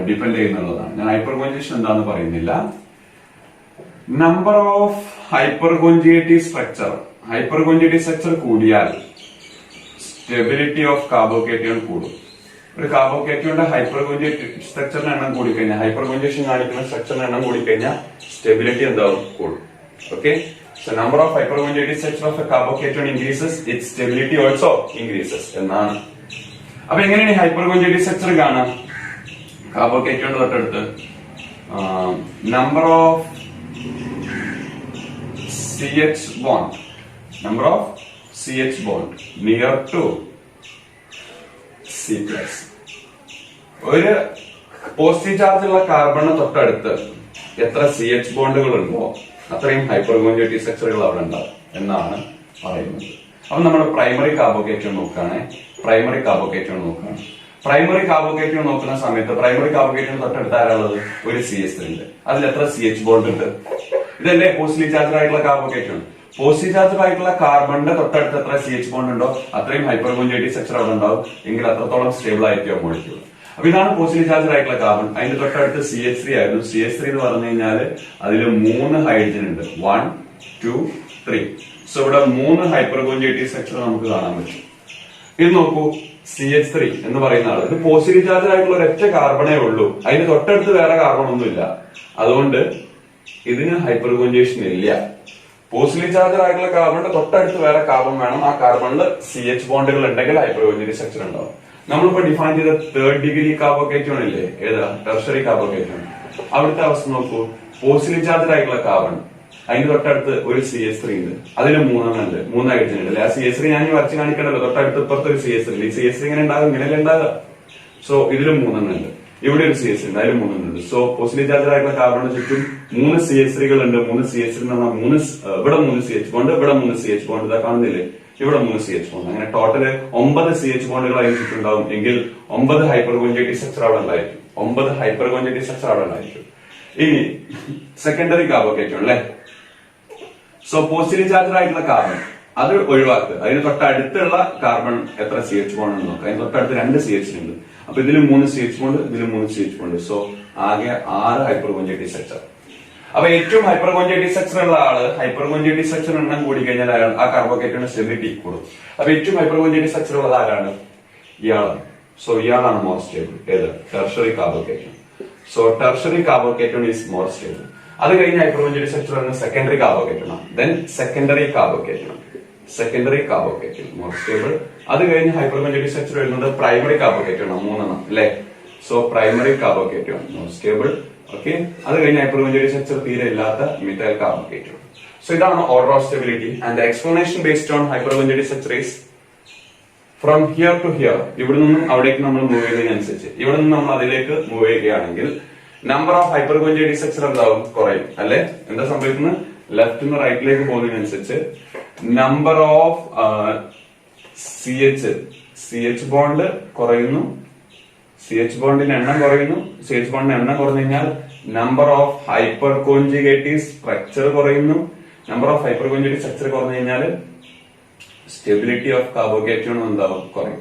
ഡിപെൻഡ് ചെയ്യുന്നുള്ളതാണ്. ഞാൻ ഹൈപ്പർ കോൺജുഗേഷൻ എന്താന്ന് പറയുന്നില്ല. Number of hyperconjugative structure കൂടിയാൽ സ്റ്റെബിലിറ്റി ഓഫ് കാർബോക്കേറ്റോൺ കൂടും. ഒരു കാർബോക്കേറ്റോണിന്റെ ഹൈപ്പർ കോൺജുഗേറ്റീവ് സ്ട്രക്ചറിന്റെ എണ്ണം കൂടിക്കഴിഞ്ഞാൽ, ഹൈപ്പർ കോൺജുഗേഷൻ കാണിക്കുന്ന സ്ട്രക്ചറിന്റെ എണ്ണം കൂടിക്കഴിഞ്ഞാൽ സ്റ്റെബിലിറ്റി എന്താവും, കൂടും. Okay, so number of hyperconjugative structure of a carbocation increases, its stability also increases എന്നാണ്. അപ്പൊ എങ്ങനെയാണ് ഹൈപ്പർ കോൺജുഗേറ്റീവ് സ്ട്രക്ചർ കാണാം? കാർബോക്കേറ്റോണിന്റെ തൊട്ടടുത്ത് number of CH bond, number of CH bond near to C plus. ഒരു positive charge ഉള്ള കാർബണിന് തൊട്ടടുത്ത് എത്ര CH ബോണ്ടുകൾ ഉണ്ടോ അത്രയും ഹൈപ്പർ കോൺജുഗേറ്റീവ് സ്ട്രക്ചറുകൾ അവിടെ ഉണ്ടാവും എന്നാണ് പറയുന്നത്. അപ്പൊ നമ്മൾ പ്രൈമറി കാർബോക്കേറ്റോൺ നോക്കുകയാണെങ്കിൽ പ്രൈമറി കാർബോക്കേറ്റോൺ നോക്കുന്ന സമയത്ത് പ്രൈമറി കാർബോക്കേറ്റോൺ തൊട്ടടുത്ത് ആരാളുള്ളത്? ഒരു CH3 ഉണ്ട്. അതിൽ എത്ര CH ബോണ്ട് ഉണ്ട്? ഇതല്ലേ പോസിറ്റീവ് ചാർജ് ആയിട്ടുള്ള കാർബോക്കേറ്റോൺ. പോസിറ്റീവ് ചാർജ് ആയിട്ടുള്ള കാർബണിന്റെ തൊട്ടടുത്ത് എത്ര CH ബോണ്ട് ഉണ്ടോ അത്രയും ഹൈപ്പർ കോൺജുഗേറ്റീവ് സ്ട്രക്ചർ അവിടെ ഉണ്ടാവും. എങ്കിൽ അത്രത്തോളം സ്റ്റേബിൾ ആയിരിക്കും മോളിക്യൂൾ. അപ്പൊ ഇതാണ് പോസിറ്റീവ് ചാർജ് ആയിട്ടുള്ള കാർബൺ. അതിന്റെ തൊട്ടടുത്ത് CH3 ആയിരുന്നു. CH3 എന്ന് പറഞ്ഞു കഴിഞ്ഞാൽ അതിൽ 3 ഹൈഡ്രജൻ ഉണ്ട്. 1 2 3. സോ ഇവിടെ 3 ഹൈപ്പർ കോൺജുഗേറ്റീവ് സ്ട്രക്ചർ നമുക്ക് കാണാൻ പറ്റും. ഇത് നോക്കൂ, CH3 എന്ന് പറയുന്ന ആള് ഇത് പോസിറ്റീവ് ചാർജ് ആയിട്ടുള്ള ഒരൊറ്റ കാർബണേ ഉള്ളൂ. അതിന് തൊട്ടടുത്ത് വേറെ കാർബൺ ഒന്നുമില്ല. അതുകൊണ്ട് ഇതിന് ഹൈപ്പർ കോൺജുഗേഷൻ ഇല്ല. പോസിറ്റീവ് ചാർജ് ആയിട്ടുള്ള കാർബണിന്റെ തൊട്ടടുത്ത് വേറെ കാർബൺ വേണം. ആ കാർബണിൽ CH ബോണ്ടുകൾ ഉണ്ടെങ്കിൽ ഹൈപ്പർ കോൺജുഗേറ്റീവ് സ്ട്രക്ചർ ഉണ്ടാവും. നമ്മളിപ്പോ ഡിഫൈൻ ചെയ്ത 3rd ഡിഗ്രി കാർബോക്കേറ്റോൺ ഇല്ലേ, ഏതാ? ടെർഷറി കാർബോക്കേറ്റോൺ. അവിടുത്തെ അവസ്ഥ നോക്കൂ, പോസിറ്റീവ് ചാർജ് ആയിട്ടുള്ള കാർബൺ അതിന്റെ തൊട്ടടുത്ത് ഒരു CH3 ഉണ്ട്. അതിന് 3 ഉണ്ട്, 3 ഹൈഡ്രജൻ ഉണ്ട്. ആ CH3 ഞാൻ വരച്ച് കാണിക്കണല്ലോ. തൊട്ടടുത്ത് ഇപ്പുറത്ത് ഒരു CH3 ഉണ്ട്. ഈ CH3 ഇങ്ങനെ ഉണ്ടാകും, ഇങ്ങനെയല്ലേ ഉണ്ടാകുക. സോ ഇതിലും 3 ഉണ്ട്. ഇവിടെ ഒരു CH3 ഉണ്ട്, അതിലും 3 ഉണ്ട്. സോ പോസിറ്റീവ് ചാർജ് ആയിട്ടുള്ള കാർബണിന് ചുറ്റും 3 CH3കൾ ഉണ്ട്. 3 CH3 എന്ന് പറഞ്ഞാൽ ഇവിടെ 3 CH ബോണ്ട്, ഇവിടെ 3 CH ബോണ്ട്. ഇതാ കാണുന്നില്ലേ, ഇവിടെ 3 CH ബോണ്ട്. അങ്ങനെ ടോട്ടല് 9 CH ബോണ്ടുകൾ അതിന് ചുറ്റുണ്ടാവും. എങ്കിൽ 9 ഹൈപ്പർ കോൺജുഗേറ്റീവ് സ്ട്രക്ചർ അവിടെ ഉണ്ടായിരിക്കും. 9 ഹൈപ്പർ കോൺജുഗേറ്റീവ് സ്ട്രക്ചർ അവിടെ ഉണ്ടായിരിക്കും. ഇനി സെക്കൻഡറി കാർബോക്കേറ്റോൺ അല്ലെ. സോ പോസിറ്റീവ് ചാർജ് ആയിട്ടുള്ള കാർബൺ അത് ഒഴിവാക്കുക. അതിന് തൊട്ടടുത്തുള്ള കാർബൺ എത്ര CH ബോണ്ട് എന്ന് നോക്കുക. അതിന് തൊട്ടടുത്ത് 2 CH ഉണ്ട്. അപ്പൊ ഇതിലും 3 CH ബോണ്ട്, ഇതിലും 3 CH ബോണ്ട്. സോ ആകെ 6 ഹൈപ്പർ കോൺജുഗേറ്റീവ് സ്ട്രക്ചർ. അപ്പൊ ഏറ്റവും ഹൈപ്പർ കോൺജുഗേറ്റീവ് സ്ട്രക്ചർ ഉള്ള ആള്, ഹൈപ്പർ കോൺജുഗേറ്റീവ് സ്ട്രക്ചർ എണ്ണം കൂടി കഴിഞ്ഞാൽ ആ കാർബോക്കേറ്റോണിന്റെ സ്റ്റെബിലിറ്റി കൂടും. അപ്പൊ ഏറ്റവും ഹൈപ്പർ കോൺജുഗേറ്റീവ് സ്ട്രക്ചർ ഉള്ളത് ആരാണ്? ഇയാളാണ്. സോ ഇയാളാണ് മോർ സ്റ്റേബിൾ. ഏത്? Tertiary carbocation. So tertiary carbocation is more stable. അത് കഴിഞ്ഞ ഹൈപ്പർ കോൺജുഗേറ്റീവ് സ്ട്രക്ചർ ആണ് secondary carbocation. Then secondary carbocation more stable. അത് കഴിഞ്ഞ് ഹൈപ്പർ കോൺജുഗേറ്റീവ് സ്ട്രക്ചർ വരുന്നത് പ്രൈമറി കാർബോക്കേറ്റോൺ 3 അല്ലെ. So primary carbocation more stable. Okay, അത് കഴിഞ്ഞ് ഹൈപ്പർ കോൺജുഗേറ്റീവ് സ്ട്രക്ചർ തീരെ ഇല്ലാത്ത മിഥൈൽ കാർബോക്കേറ്റോൺ. സോ ഇതാണ് order of stability. And the explanation based on hyperconjugative structure is from here to here. ഇവിടെ നിന്നും അവിടേക്ക് നമ്മൾ മൂവ് ചെയ്യുന്നതിനനുസരിച്ച്, ഇവിടെ നിന്ന് നമ്മൾ അതിലേക്ക് മൂവ് ചെയ്യുകയാണെങ്കിൽ number of hyperconjugative structure എന്താവും? കുറയും അല്ലെ. എന്താ സംഭവിക്കുന്നത്? ലെഫ്റ്റ് നിന്ന് റൈറ്റിലേക്ക് പോകുന്നതിനനുസരിച്ച് നമ്പർ ഓഫ് CH ബോണ്ട് കുറയുന്നു. CH ബോണ്ടിന്റെ എണ്ണം കുറയുന്നു. CH ബോണ്ടിന്റെ എണ്ണം കുറഞ്ഞു കഴിഞ്ഞാൽ number of hyperconjugative structure കുറയുന്നു. Number of hyperconjugative structure കുറഞ്ഞു കഴിഞ്ഞാൽ സ്റ്റെബിലിറ്റി ഓഫ് കാർബോക്കേറ്റോൺ എന്താവും? കുറയും.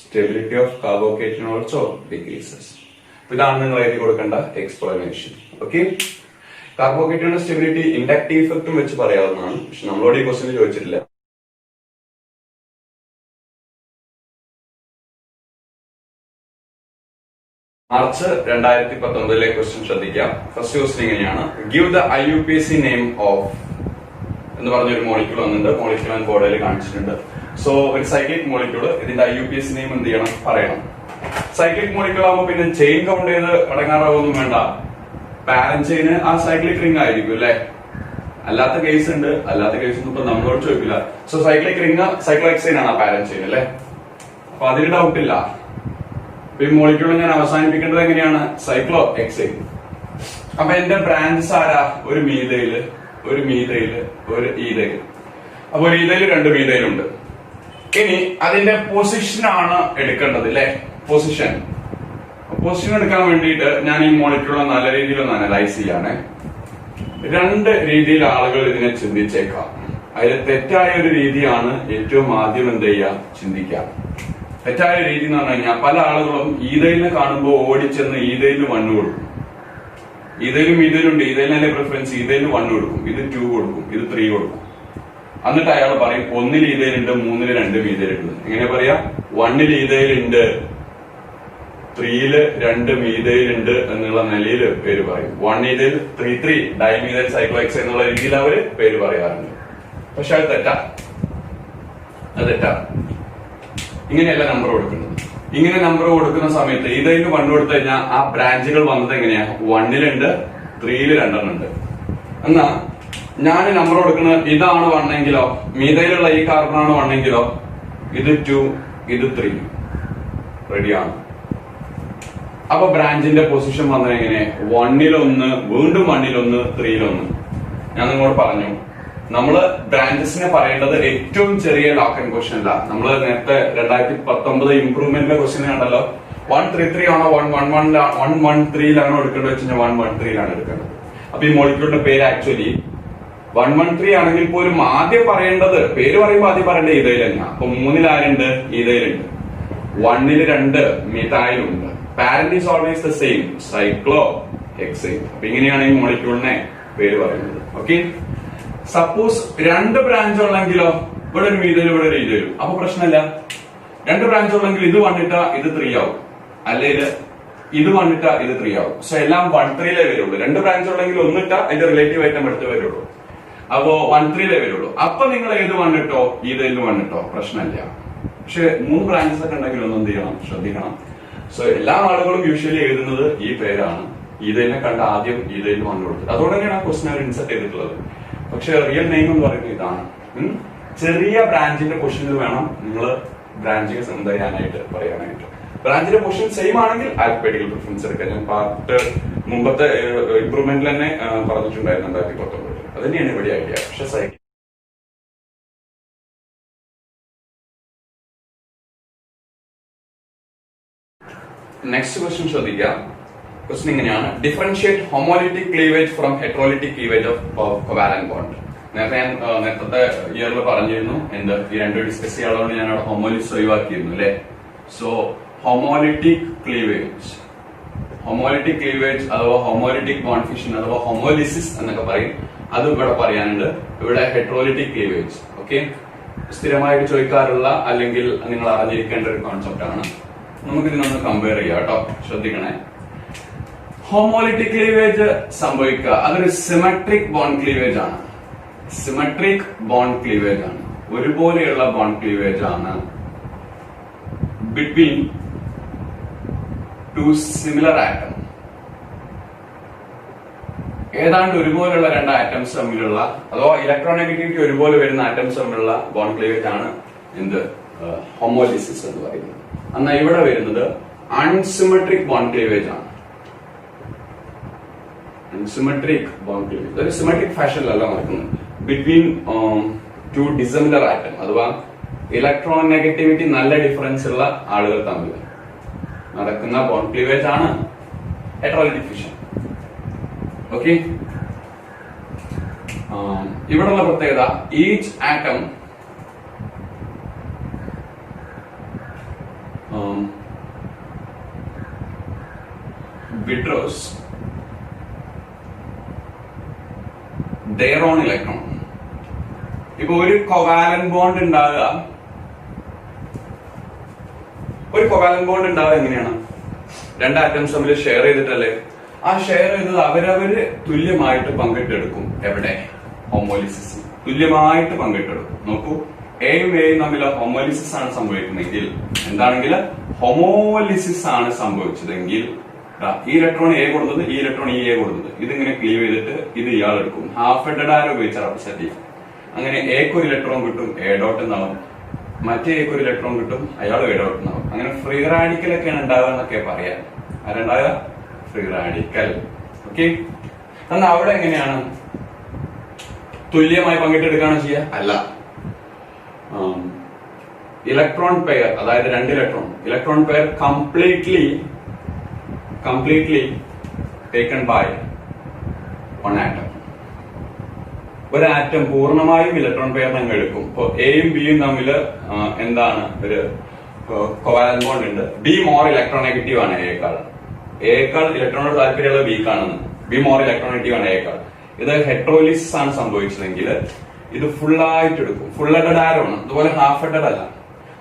Stability of carbocation also decreases. ഇതാണ് നിങ്ങൾ എഴുതി കൊടുക്കേണ്ട എക്സ്പ്ലനേഷൻ. ഓക്കെ, കാർബോക്കേറ്റോണിന്റെ സ്റ്റെബിലിറ്റി ഇൻഡക്റ്റീവ് ഇഫക്റ്റും വെച്ച് പറയാവുന്നതാണ്. പക്ഷെ നമ്മളോട് ഈ ക്വസ്റ്റ്യൻ ചോദിച്ചിട്ടില്ല. മാർച്ച് 2019 ക്വസ്റ്റ്യൻ ശ്രദ്ധിക്കാം. ഫസ്റ്റ് ക്വസ്റ്റ്യൻ ഇങ്ങനെയാണ്: give the IUPAC name of എന്ന് പറഞ്ഞൊരു മോളിക്യൂൾ വന്നിട്ടുണ്ട്. മോളിക്യൂൾ ആൻഡ് ബോർഡിൽ കാണിച്ചിട്ടുണ്ട്. സോ ഒരു സൈക്ലിക് മോളിക്യൂൾ, ഇതിന്റെ IUPAC നെയിം എന്ത് ചെയ്യണം? പറയണം. സൈക്ലിക് മോളിക്യൂൾ ആകുമ്പോൾ പിന്നെ ചെയിൻ കൗണ്ട് ചെയ്ത് അടങ്ങാറാവൊന്നും വേണ്ട. പാരന്റ് ചെയിന് ആ സൈക്ലിക് റിംഗ് ആയിരിക്കും അല്ലെ. അല്ലാത്ത കേസ് ഉണ്ട്, അല്ലാത്ത കേസ് ഒന്നും ഇപ്പൊ നമ്മളോട് ചോദിക്കില്ല. സോ സൈക്ലിക് റിംഗ് സൈക്ലോഹെക്സൈൻ ആണ് ആ പാരന്റ് ചെയിൻ അല്ലെ. അപ്പൊ അതിന് ഡൗട്ട് ഇല്ല. ഈ മോളിക്യൂൾ ഞാൻ അവസാനിപ്പിക്കേണ്ടത് എങ്ങനെയാണ്? സൈക്ലോഹെക്സൈൻ. അപ്പൊ എന്റെ ബ്രാഞ്ചസ് ആരാ? ഒരു മീഥൈല്, ഒരു ഈഥൈല്. അപ്പൊ ഒരു ഈഥൈല് 2 മീഥൈലുണ്ട്. ഇനി അതിന്റെ പൊസിഷൻ ആണ് എടുക്കേണ്ടത് അല്ലെ. പൊസിഷൻ എടുക്കാൻ വേണ്ടിയിട്ട് ഞാൻ ഈ മോളിക്യൂൾ നല്ല രീതിയിൽ ഒന്ന് അനലൈസ് ചെയ്യാണ്. രണ്ട് രീതിയിൽ ആളുകൾ ഇതിനെ ചിന്തിച്ചേക്കാം. അതിൽ തെറ്റായ ഒരു രീതിയാണ് ഏറ്റവും ആദ്യം എന്ത് ചെയ്യുക, ചിന്തിക്കാം. തെറ്റായ രീതി എന്ന് പറഞ്ഞു കഴിഞ്ഞാൽ പല ആളുകളും ഈതയിലിനെ കാണുമ്പോൾ ഓടിച്ചെന്ന് ഈതയിലിന് 1 കൊടുക്കും. ഈതയിലും ഉണ്ട്, ഈതയിലല്ലേ പ്രിഫറൻസ്, ഈതയിലിന് 1 കൊടുക്കും, ഇത് 2 കൊടുക്കും, ഇത് 3 കൊടുക്കും. എന്നിട്ട് അയാൾ പറയും 1 ഈതയിലുണ്ട്, 3 2 ഈതയിലുണ്ട്. എങ്ങനെ പറയാ, 1 ഈതയിലുണ്ട്, 3 2 മീതയിലുണ്ട് എന്നുള്ള നിലയിൽ പേര് പറയും. 1 ഈതയിൽ 3 ഡൈമീതയിൽ സൈക്ലോഹെക്സൈൻ എന്നുള്ള രീതിയിൽ അവര് പേര് പറയാറുണ്ട്. പക്ഷെ അത് തെറ്റാ. ഇങ്ങനെയല്ല നമ്പർ കൊടുക്കുന്നത്. ഇങ്ങനെ നമ്പർ കൊടുക്കുന്ന സമയത്ത് ഈതയിലിന് 1 കൊടുത്തു കഴിഞ്ഞാൽ ആ ബ്രാഞ്ചുകൾ വന്നത് എങ്ങനെയാ, 1 3 2 ഉണ്ട്. എന്നാ ഞാൻ നമ്പർ കൊടുക്കുന്നത് ഇതാണ് 1 എങ്കിലോ, മീതയിലുള്ള ഈ കാർബണാണ് 1 എങ്കിലോ, ഇത് 2 ഇത് 3 റെഡിയാണ്. അപ്പൊ ബ്രാഞ്ചിന്റെ പൊസിഷൻ വന്നത് എങ്ങനെ, 1 വീണ്ടും 1 3 ഞാൻ നിങ്ങളോട് പറഞ്ഞു, നമ്മള് ബ്രാഞ്ചസിനെ പറയേണ്ടത് ഏറ്റവും ചെറിയ ലോക്ക് ആൻഡ് ക്വസ്റ്റ്യൻ അല്ല. നമ്മള് നേരത്തെ 2019 ഇംപ്രൂവ്മെന്റിന്റെ ക്വസ്റ്റ്യൻ കണ്ടല്ലോ, 133 ആണോ 113 എടുക്കേണ്ടത് വെച്ച് കഴിഞ്ഞാൽ 113 എടുക്കേണ്ടത്. അപ്പൊ ഈ മോളിക്യൂളിന്റെ പേര് ആക്ച്വലി 113 ആണെങ്കിൽ പോലും ആദ്യം പറയേണ്ടത്, പേര് പറയുമ്പോൾ ആദ്യം പറയേണ്ടത് ഈതയിലല്ല. അപ്പൊ 3 ആരുണ്ട്, ഈതയിലുണ്ട്. 1 2 മീഥൈലുണ്ട്. Parent is always the same, cyclohexane. അപ്പൊ ഇങ്ങനെയാണ് ഈ മോളിക്യൂളിനെ പേര് പറയുന്നത്. ഓക്കെ, സപ്പോസ് 2 ബ്രാഞ്ച് ഉള്ളെങ്കിലോ, ഇവിടെ ഒരു മീതയിലും ഇവിടെ ഒരു ഈതയിലും, അപ്പൊ പ്രശ്നമില്ല. 2 ബ്രാഞ്ച് ഉള്ളെങ്കിൽ ഇത് 1 ഇട്ടാ ഇത് 3 ആവും, അല്ലെങ്കിൽ ഇത് 1 ഇട്ടാ ഇത് 3 ആവും. സോ എല്ലാം 1-3 വരുള്ളൂ. 2 ബ്രാഞ്ച് ഉള്ളെങ്കിൽ 1 ഇട്ടാ അതിന്റെ റിലേറ്റീവ് ഐറ്റം എടുത്ത് വരുള്ളൂ. അപ്പോ 1-3 വരുള്ളൂ. അപ്പൊ നിങ്ങൾ ഏത് 1 ഇട്ടോ, ഈതയിലും 1 ഇട്ടോ, പ്രശ്നമില്ല. പക്ഷെ 3 ബ്രാഞ്ചസ് ഒക്കെ ഉണ്ടെങ്കിൽ ഒന്നും എന്ത് ചെയ്യണം, ശ്രദ്ധിക്കണം. സോ എല്ലാ ആളുകളും യൂഷ്വലി എഴുതുന്നത് ഈ പേരാണ്. ഈതയിലിനെ കണ്ട ആദ്യം ഈതയിൽ 1 കൊടുത്തത്. അതുകൊണ്ട് തന്നെയാണ് ആ ക്വസ്റ്റൻ അവർ ഇൻസെർട്ട് ചെയ്തിട്ടുള്ളത്. പക്ഷെ റിയൽ നെയിം എന്ന് പറയുന്നത് ഇതാണ്. ചെറിയ ബ്രാഞ്ചിന്റെ പൊസിഷനിൽ വേണം നിങ്ങൾ ബ്രാഞ്ചിനെ എന്ത് ചെയ്യാനായിട്ട് പറയാനായിട്ട്. ബ്രാഞ്ചിന്റെ പൊസിഷൻ സെയിം ആണെങ്കിൽ ആൽഫബറ്റിക്കൽ പ്രിഫറൻസ് എടുക്കാം. ഞാൻ പാർട്ട് മുമ്പത്തെ ഇംപ്രൂവ്മെന്റിൽ തന്നെ പറഞ്ഞിട്ടുണ്ടായിരുന്നു 2019. അത് തന്നെയാണ് ഇവിടെ ഐഡിയ. പക്ഷെ സൈക്കിൾ നെക്സ്റ്റ് ക്വസ്റ്റ്യൻ ശ്രദ്ധിക്കാം. ക്വസ്റ്റ്യൻ ഇങ്ങനെയാണ്, differentiate homolytic cleavage from heterolytic cleavage of covalent bond. നേരത്തെ ഞാൻ നേരത്തെ ഇയറിൽ പറഞ്ഞിരുന്നു എന്ത്, ഈ രണ്ടും ഡിസ്കസ് ചെയ്യാനുള്ളതുകൊണ്ട് ഞാൻ അവിടെ ഹോമോലിസ് ഒഴിവാക്കിയിരുന്നു അല്ലെ. സോ ഹോമോലിറ്റിക് ക്ലീവേജ് അഥവാ ഹോമോലിറ്റിക് ബോണ്ട് ഫിഷൻ അഥവാ ഹോമോലിസിസ് എന്നൊക്കെ പറയും. അതും ഇവിടെ പറയാനുണ്ട്. ഇവിടെ ഹെട്രോലിറ്റിക് ക്ലീവേജ്. ഓക്കെ, സ്ഥിരമായിട്ട് ചോദിക്കാറുള്ള അല്ലെങ്കിൽ നിങ്ങൾ അറിഞ്ഞിരിക്കേണ്ട ഒരു കോൺസെപ്റ്റ് ആണ്. നമുക്ക് ഇതിനൊന്ന് കമ്പയർ ചെയ്യാം കേട്ടോ, ശ്രദ്ധിക്കണേ. ഹോമോലിറ്റിക് ക്ലീവേജ് സംഭവിക്കുക അതൊരു സിമെട്രിക് ബോണ്ട് ക്ലീവേജ് ആണ്. സിമെട്രിക് ബോണ്ട് ക്ലീവേജ് ആണ്, ഒരുപോലെയുള്ള ബോണ്ട് ക്ലീവേജ് ആണ് ബിറ്റ്വീൻ 2 സിമിലർ ആറ്റം. ഏതാണ്ട് ഒരുപോലെയുള്ള 2 ആറ്റംസ് തമ്മിലുള്ള അഥവാ ഇലക്ട്രോനെഗറ്റിവിറ്റി ഒരുപോലെ വരുന്ന ആറ്റംസ് തമ്മിലുള്ള ബോണ്ട് ക്ലീവേജ് ആണ് എന്ത്, ഹോമോലിസിസ് എന്ന് പറയുന്നത്. എന്നാൽ ഇവിടെ വരുന്നത് അൺസിമെട്രിക് ബോണ്ട് ക്ലീവേജ് ആണ്. അൺസിമെട്രിക് ബോണ്ട് ക്ലീവേജ് ഒരു സിമെട്രിക് ഫാഷനിലല്ല നടക്കുന്നത്. ബിറ്റ്വീൻ 2 ഡിസിമിലർ ആറ്റം അഥവാ ഇലക്ട്രോൺ നെഗറ്റിവിറ്റി നല്ല ഡിഫറൻസ് ഉള്ള ആളുകൾ തമ്മിൽ നടക്കുന്ന ബോണ്ട് ക്ലീവേജ് ആണ് ഹെട്രോലിറ്റിക് ഫിഷൻ. ഓക്കെ, ഇവിടെയുള്ള പ്രത്യേകത each atom withdraws their own electron. ഇപ്പൊ ഒരു കോവാലന്റ് ബോണ്ട് ഉണ്ടാവുക, എങ്ങനെയാണ്, 2 ആറ്റംസ് തമ്മിൽ ഷെയർ ചെയ്തിട്ടല്ലേ. ആ ഷെയർ ചെയ്തത് അവരവര് തുല്യമായിട്ട് പങ്കിട്ടെടുക്കും. എവിടെ, ഹോമോലിസിസ് തുല്യമായിട്ട് പങ്കിട്ടെടുക്കും. നോക്കൂ, എയും എയും തമ്മിൽ ഹോമോലിസിസ് ആണ് സംഭവിക്കുന്നതെങ്കിൽ, എന്താണെങ്കിൽ ഹോമോലിസിസ് ആണ് സംഭവിച്ചതെങ്കിൽ ഈ ഇലക്ട്രോൺ എ കൊടുത്തത്, ഈ ഇലക്ട്രോൺ ഈ എ കൊടുത്തത്, ഇതിങ്ങനെ ക്ലീവ് ചെയ്തിട്ട് ഇത് ഇയാൾ എടുക്കും. ഹാഫ് എഡഡ് ആരോ ഉപയോഗിച്ച് റെപ്രസെന്റ് ചെയ്യും. അങ്ങനെ എക്ക് ഒരു ഇലക്ട്രോൺ കിട്ടും, എ ഡോട്ട് എന്നാവും. മറ്റേ എക്ക് ഒരു ഇലക്ട്രോൺ കിട്ടും, അയാൾ എ ഡോട്ട് എന്നാവും. അങ്ങനെ ഫ്രീ റാഡിക്കൽ ഒക്കെയാണ് ഉണ്ടാവുക എന്നൊക്കെ പറയാം. ആരുണ്ടാവുക, ഫ്രീ റാഡിക്കൽ. ഓക്കെ, എന്നാൽ അവിടെ എങ്ങനെയാണ്, തുല്യമായി പങ്കിട്ടെടുക്കുകയാണ് ചെയ്യുക? അല്ല, ഇലക്ട്രോൺ പെയർ, അതായത് 2 electron pair completely taken by 1 atom. ഒരു ആറ്റം പൂർണ്ണമായും ഇലക്ട്രോൺ പെയറിനെ അങ്ങ് എടുക്കും. ഇപ്പൊ എയും ബിയും തമ്മിൽ എന്താണ് ഒരു കോവാലന്റ് ബോണ്ട് ഉണ്ട്. ബി മോർ ഇലക്ട്രോൺ നെഗറ്റീവ് ആണ് എയേക്കാൾ ഇലക്ട്രോണോട് താല്പര്യമുള്ള ബിക്കാണെന്ന്. ബി മോർ ഇലക്ട്രോൺ നെഗറ്റീവ് ആണ് എയേക്കാൾ. ഇത് ഹെട്രോലിസിസ് ആണ് സംഭവിച്ചതെങ്കിൽ ഇത് ഫുള്ളായിട്ട് എടുക്കും. ഫുൾ ഹെഡഡ് ആരോ ആണ്, അതുപോലെ ഹാഫ് ഹെഡഡ് അല്ല.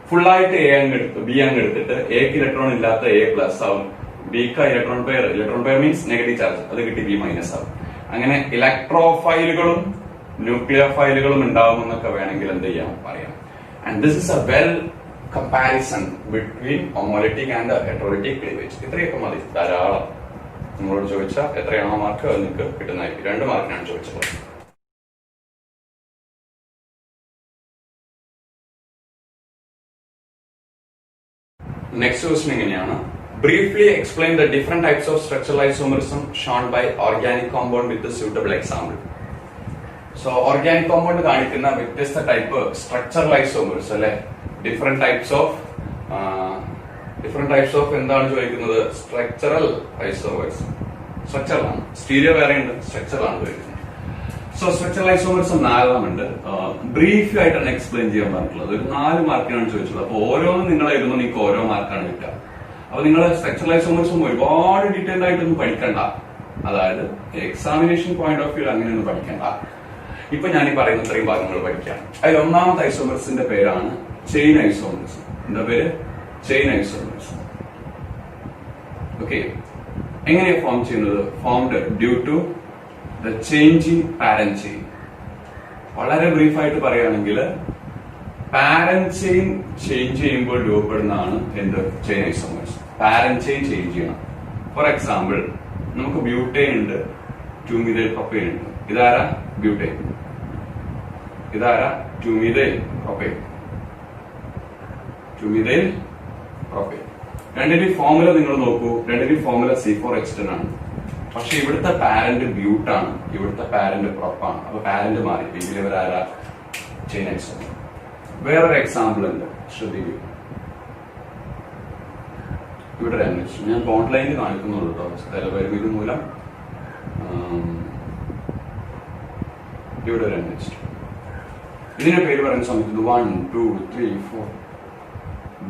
ഫുള്ളായിട്ട് എ അങ്ങ് എടുത്ത് ബി അങ്ങ് എടുത്തിട്ട് എക്ക് ഇലക്ട്രോൺ ഇല്ലാത്ത എ പ്ലസ് ആവും, ബിക്ക് electron pair means negative charge, അത് കിട്ടി ബി മൈനസ് ആവും. അങ്ങനെ ഇലക്ട്രോഫൈലുകളും ന്യൂക്ലിയോഫൈലുകളും ഉണ്ടാവുമെന്നൊക്കെ വേണമെങ്കിൽ എന്ത് ചെയ്യാം പറയാം. And this is a well comparison between homolytic and heterolytic cleavage. ഇത്രയൊക്കെ മതി, ധാരാളം. നിങ്ങളോട് ചോദിച്ചാൽ എത്രയാണോ മാർക്ക് അത് നിങ്ങൾക്ക് കിട്ടുന്നതായിരിക്കും. 2 മാർക്കിനാണ് ചോദിച്ചത്. നെക്സ്റ്റ് ക്വസ്റ്റ്യൻ എങ്ങനെയാണ്? Briefly explain the different types of structural isomerism shown by organic compound with suitable example. So organic compound കാണിക്കുന്ന വ്യത്യസ്ത ടൈപ്പ് സ്ട്രക്ചറൽ ഐസോമേഴ്സ് അല്ലെ, ഡിഫറെന്റ് ടൈപ്സ് ഓഫ് എന്താണ് ചോദിക്കുന്നത്? Structural isomers. സ്ട്രക്ചറലാണ്, സ്റ്റീരിയോ വേറെ ഉണ്ട്, സ്ട്രക്ചറലാണ് ചോദിക്കുന്നത്. സോ സ്ട്രക്ചറൽ ഐസോമേഴ്സ് 4 ഉണ്ട്. ബ്രീഫ് ആയിട്ടാണ് എക്സ്പ്ലെയിൻ ചെയ്യാൻ പറഞ്ഞിട്ടുള്ളത്. ഒരു 4 മാർക്കിനാണ് ചോദിച്ചത്. അപ്പൊ ഓരോന്നും നിങ്ങൾ എഴുതുമ്പോൾ നിങ്ങൾക്ക് ഓരോ മാർക്കാണ് കിട്ടുക. അപ്പൊ നിങ്ങൾ സ്ട്രക്ചറൽ ഐസോമേഴ്സും ഒരുപാട് ഡീറ്റെയിൽഡ് ആയിട്ടൊന്നും പഠിക്കണ്ട. അതായത് എക്സാമിനേഷൻ പോയിന്റ് ഓഫ് വ്യൂ അങ്ങനെയൊന്നും പഠിക്കണ്ട. ഇപ്പൊ ഞാൻ ഈ പറയുന്ന ഇത്രയും ഭാഗങ്ങൾ പഠിക്കാം. അതിൽ ഒന്നാമത്തെ ഐസോമേഴ്സിന്റെ പേരാണ് ചെയിൻ ഐസോമേഴ്സ്. എന്താ പേര്? Chain isomers. ഓക്കെ, എങ്ങനെയാ ഫോം ചെയ്യുന്നത്? Formed due to the changing parent chain. വളരെ ബ്രീഫായിട്ട് പറയുകയാണെങ്കിൽ പാരന്റ് ചെയിൻ ചേഞ്ച് ചെയ്യുമ്പോൾ രൂപപ്പെടുന്നതാണ് എന്ത്? Chain isomers. Parent chain change ചെയ്യണം. ഫോർ എക്സാമ്പിൾ, നമുക്ക് ബ്യൂട്ടൈൻ ഉണ്ട്, 2-methyl പ്രൊപ്പൈൻ ഉണ്ട്. ഇതാരാ? ബ്യൂട്ടൈൻ. ഇതാരാ? 2-methyl propyne. 2-methyl propyne. രണ്ടിന്റെ ഫോർമുല നിങ്ങൾ നോക്കൂ. രണ്ടിന്റെ ഫോർമുല C4H10 ആണ്. പക്ഷെ ഇവിടുത്തെ പാരന്റ് ബ്യൂട്ടാണ്, ഇവിടുത്തെ പാരന്റ് പ്രൊപ്പാണ്. അപ്പൊ പാരന്റ് മാറി. ഇതിലിവരാരാ? Chain isomer. വേറൊരു എക്സാമ്പിൾ ഉണ്ട്, ശ്രദ്ധിക്കൂ. ഇവിടെ അന്വേഷിച്ചു ഞാൻ ബോണ്ട് ലൈനിൽ കാണിക്കുന്നുള്ളൂ കേട്ടോ, സ്ഥലപരിമിതി മൂലം. ഇവിടെ ഒരു അന്വേഷിച്ചു. ഇതിന്റെ പേര് പറയുന്ന സമയത്ത് 1, 2, 3, 4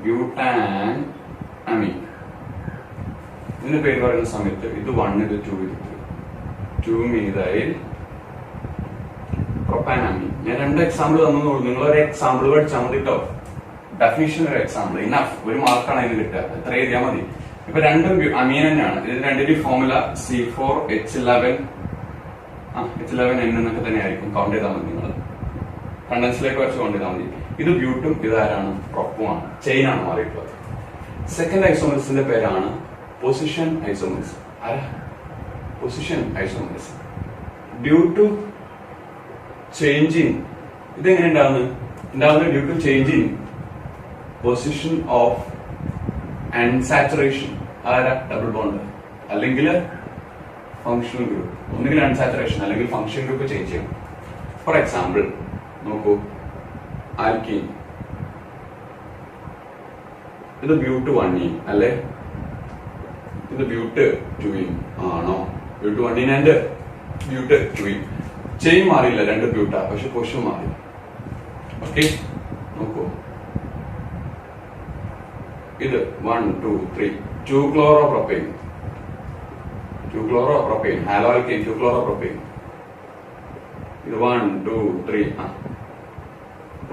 ബ്യൂട്ടാൻ അമീൻ. ഇതിന്റെ പേര് പറയുന്ന സമയത്ത് ഇത് 1, ഇത് 2, ഇത് 3 2-methyl പ്രൊപ്പാനമീൻ. ഞാൻ 2 എക്സാമ്പിൾ തന്നുള്ളൂ. നിങ്ങളൊരു എക്സാമ്പിൾ പഠിച്ചാൽ മതി കേട്ടോ. ഡെഫിനിഷൻ ഒരു എക്സാമ്പിൾ ഇനഫ്. 1 മാർക്കാണ് ഇതിന് കിട്ടുക. എത്ര എഴുതിയാൽ മതി. ഇപ്പൊ രണ്ടും അമീൻ തന്നെയാണ്. ഇതിന് രണ്ടിന്റെ ഫോർമുല C4H11 H11N എന്നൊക്കെ തന്നെ ആയിരിക്കും. കൗണ്ട് ചെയ്താൽ മതി നിങ്ങൾ. കണ്ടൻസിലേക്ക് വെച്ച് കൗണ്ട് ചെയ്താൽ മതി. ഇത് ബ്യൂട്ടും ഇതാരാണ്? പ്രൊപ്പുമാണ്. ചെയിൻ ആണ് മാറിയിട്ടുള്ളത്. സെക്കൻഡ് ഐസോമേഴ്സിന്റെ പേരാണ് position isomers. Position isomers due to changing. ഇതെങ്ങനെ ഉണ്ടാവുന്നത്? Due to changing position of unsaturation. ആരാ? ഡബിൾ ബോണ്ട് അല്ലെങ്കിൽ ഫങ്ഷണൽ ഗ്രൂപ്പ്. ഒന്നുകിൽ അൺസാച്ചുറേഷൻ അല്ലെങ്കിൽ ഫങ്ഷൻ ഗ്രൂപ്പ് ചേഞ്ച് ചെയ്യണം. ഫോർ എക്സാമ്പിൾ നോക്കൂ, ആൽക്കീൻ. ഇത് ബ്യൂട്ട് 1 അല്ലെ? ഇത് ബ്യൂട്ട് 2 ആണോ? ബ്യൂട്ട് 1 ആൻഡ് ബ്യൂട്ട് 2. ചെയിൻ മാറിയില്ല, 2 ബ്യൂട്ടാ, പക്ഷെ പൊസിഷൻ മാറി. ഓക്കെ, നോക്കൂ. ഇത് 1, 2, 3 2-chloropropane. 2-chloropropane. ഹാലോൽക്കേൻ 2-chloropropane. ഇത് 1, 2, 3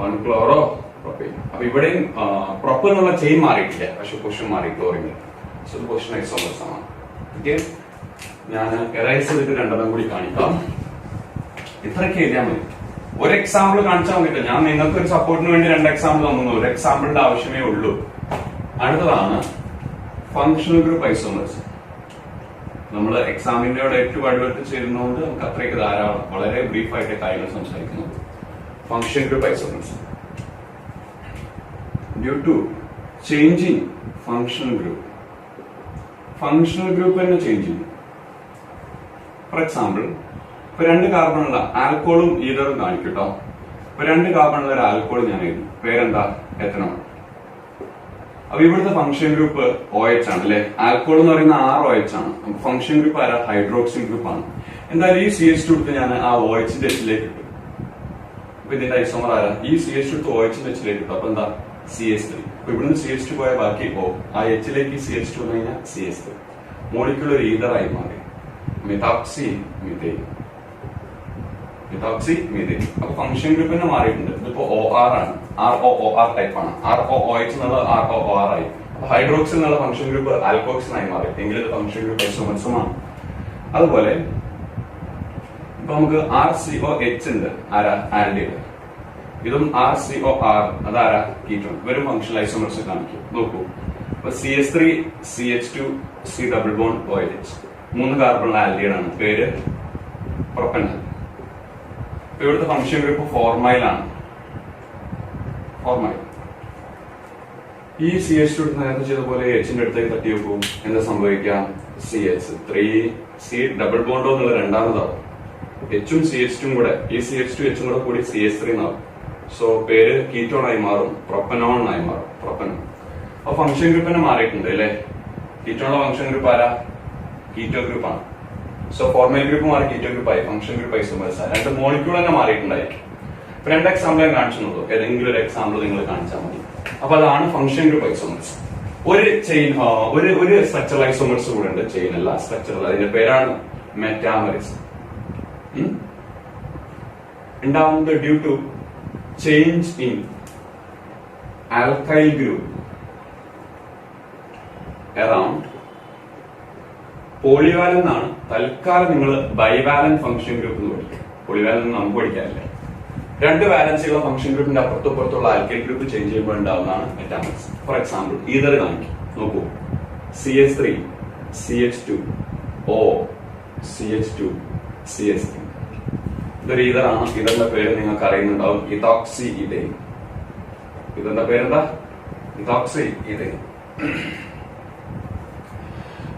1-chloropropane. അപ്പൊ ഇവിടെയും പ്രൊപ്പ് എന്നുള്ള ചെയിൻ മാറിയിട്ടില്ല, പക്ഷെ പൊസിഷൻ മാറി. ക്ലോറിൻ. സോ പൊസിഷൻ ഐസോമേഴ്സ് ആണ്. ഓക്കെ, ഞാൻ എറൈസ് ചെയ്തിട്ട് 2 കൂടി കാണിക്കാം. ഇത്രയൊക്കെ എഴുതിയാൽ മതി. ഒരു എക്സാമ്പിൾ കാണിച്ചാൽ മതി. ഞാൻ നിങ്ങൾക്ക് ഒരു സപ്പോർട്ടിന് വേണ്ടി 2 എക്സാമ്പിൾ തന്നു. ഒരു എക്സാമ്പിളിന്റെ ആവശ്യമേ ഉള്ളൂ. അടുത്തതാണ് ഫങ്ഷണൽ ഗ്രൂപ്പ് ഐസോമേഴ്സ്. നമ്മൾ എക്സാമിന്റെ ഏറ്റവും അടുത്ത് ചേരുന്നതുകൊണ്ട് നമുക്ക് അത്രയ്ക്ക് ധാരാളം വളരെ ബ്രീഫായിട്ട് കാര്യങ്ങൾ സംസാരിക്കുന്നത്. Function group isomers due to changing functional group. Functional group തന്നെ ചേഞ്ച് ചെയ്യും. ഫോർ എക്സാമ്പിൾ, ഇപ്പൊ 2 കാർബണുള്ള ആൽക്കോളും ഈതറും കാണിക്കട്ടോ. ഇപ്പൊ 2 കാർബണുള്ള ഒരു ആൽക്കോൾ ഞാൻ എഴുതും. പേരെന്താ? എത്തനോൾ. അപ്പൊ ഇവിടുത്തെ ഫംഗ്ഷൻ ഗ്രൂപ്പ് OH ആണ് അല്ലെ? ആൽക്കോൾ എന്ന് പറയുന്ന ROH ആണ്. ഫംഗ്ഷൻ ഗ്രൂപ്പ് ആരാ? ഹൈഡ്രോക്സിൽ ഗ്രൂപ്പ് ആണ്. എന്തായാലും ഈ CH2 എടുത്ത് ഞാൻ ആ OH ന്റെ എച്ചിലേക്ക് ഇട്ടു. അപ്പൊ ഇതിന്റെ ഐസോമർ ആരാ? ഈ CH2 എടുത്ത് OH വെച്ചിലേക്ക് കിട്ടും. അപ്പൊ എന്താ? CH3. അപ്പൊ ഇവിടുന്ന് CH2 പോയ ബാക്കി O, ആ Hലേക്ക് CH2 വന്നു കഴിഞ്ഞാൽ CH3. മോളിക്യൂൾ ഒരു ഈതറായി മാറി, മെത്തോക്സി മീഥൈൻ. Methoxy methane. അപ്പൊ ഫംഗ്ഷൻ ഗ്രൂപ്പ് തന്നെ മാറിയിട്ടുണ്ട്. ഇതിപ്പോ OR ആണ്, ROOR ടൈപ്പ് ആണ്. ROOH എന്നുള്ളത് ROOR ആയി. അപ്പൊ ഹൈഡ്രോക്സിൽ എന്നുള്ള ഫംഗ്ഷൻ ഗ്രൂപ്പ് ആൽക്കോക്സിൻ ആയി മാറി. എങ്കിലും ഇത് ഫംഗ്ഷൻ ഗ്രൂപ്പ് ഐസോമർസുമാണ്. അതുപോലെ ഇപ്പൊ നമുക്ക് RCOH ഉണ്ട്, ആരാ? ആൽഡിഹൈഡ്. ഇതും RCOR, അതാരാ? കീറ്റോൺ. ഇവരും ഫംഗ്ഷണൽ ഐസോമർസ് കാണിക്കും. നോക്കൂ, അപ്പൊ CH3 CH2 C double bond OH, 3 carbon aldehyde ആണ്. പേര് പ്രൊപ്പനൽ. ഇവിടുത്തെ ഫംഗ്ഷൻ ഗ്രൂപ്പ് ഫോർമൈൽ ആണ്. ഫോർമൈൽ. ഈ CH2 നേരത്തെ ചെയ്ത പോലെ Hന്റെ അടുത്തേക്ക് തട്ടി വെക്കും. എന്താ സംഭവിക്കാം? CH3 C ഡബിൾ ബോണ്ടോ എന്നുള്ള രണ്ടാമതാവും. H ഉം CH2 കൂടെ, ഈ CH2 H കൂടെ കൂടി CH3 എന്നാവും. സോ പേര് കീറ്റോൺ ആയി മാറും, പ്രൊപ്പനോൺ ആയി മാറും. പ്രൊപ്പനോൺ. അപ്പൊ ഫംഗ്ഷൻ ഗ്രൂപ്പ് തന്നെ മാറിയിട്ടുണ്ട് അല്ലെ? കീറ്റോണുള്ള ഫംഗ്ഷൻ ഗ്രൂപ്പ് ആരാ? കീറ്റോ ഗ്രൂപ്പ് ആണ്. സോ ഫോർമൽ ഗ്രൂപ്പ് മാറി കീറ്റോ ഗ്രൂപ്പ് ആയി, ഫംഗ്ഷൻ ഗ്രൂപ്പ് ഐസോമേഴ്സ്. രണ്ട് മോളിക്യൂൾ തന്നെ മാറിയിട്ടുണ്ടായിരിക്കും. ഇപ്പൊ 2 എക്സാമ്പിൾ ഞാൻ കാണിച്ചു. ഏതെങ്കിലും ഒരു എക്സാമ്പിൾ നിങ്ങൾ കാണിച്ചാൽ മതി. അപ്പൊ അതാണ് ഫംഗ്ഷൻ ഗ്രൂപ്പ് ഐസോമേഴ്സ്. ഒരു ചെയിൻ, ഒരു സ്ട്രക്ചറൽ ഐസോമേഴ്സ് കൂടെ ഉണ്ട്. ചെയിൻ അല്ല, സ്ട്രക്ചറൽ. അതിന്റെ പേരാണ് മെറ്റാമറിസം. ഉണ്ടാവുന്നത് due to change in alkyl group around polyvalent എന്നാണ്. തൽക്കാലം നിങ്ങൾ ബൈവാലൻ ഫംഗ്ഷൻ ഗ്രൂപ്പ് എന്ന് പഠിക്കും. പോളിവാലൻ നമുക്ക് പഠിക്കാനില്ല. 2 വാലൻസിയുള്ള ഫംഗ്ഷൻ ഗ്രൂപ്പിന്റെ അപ്പുറത്തുപ്പുറത്തുള്ള ആൽക്കൈൽ ഗ്രൂപ്പ് ചേഞ്ച് ചെയ്യുമ്പോൾ ഉണ്ടാവുന്നതാണ് മെറ്റാമറിസം. ഫോർ എക്സാമ്പിൾ ഈതർ കാണിക്കും. നോക്കൂ, CH3 CH2 O CH2 CH3. ഇതൊരു ഈതറാണ്. ഈതറിന്റെ പേര് നിങ്ങൾക്ക് അറിയുന്നുണ്ടാവും, ഇതോക്സി ഈഥൈൻ. ഇതിന്റെ പേരെന്താ? ഇതോക്സി ഈഥൈൻ.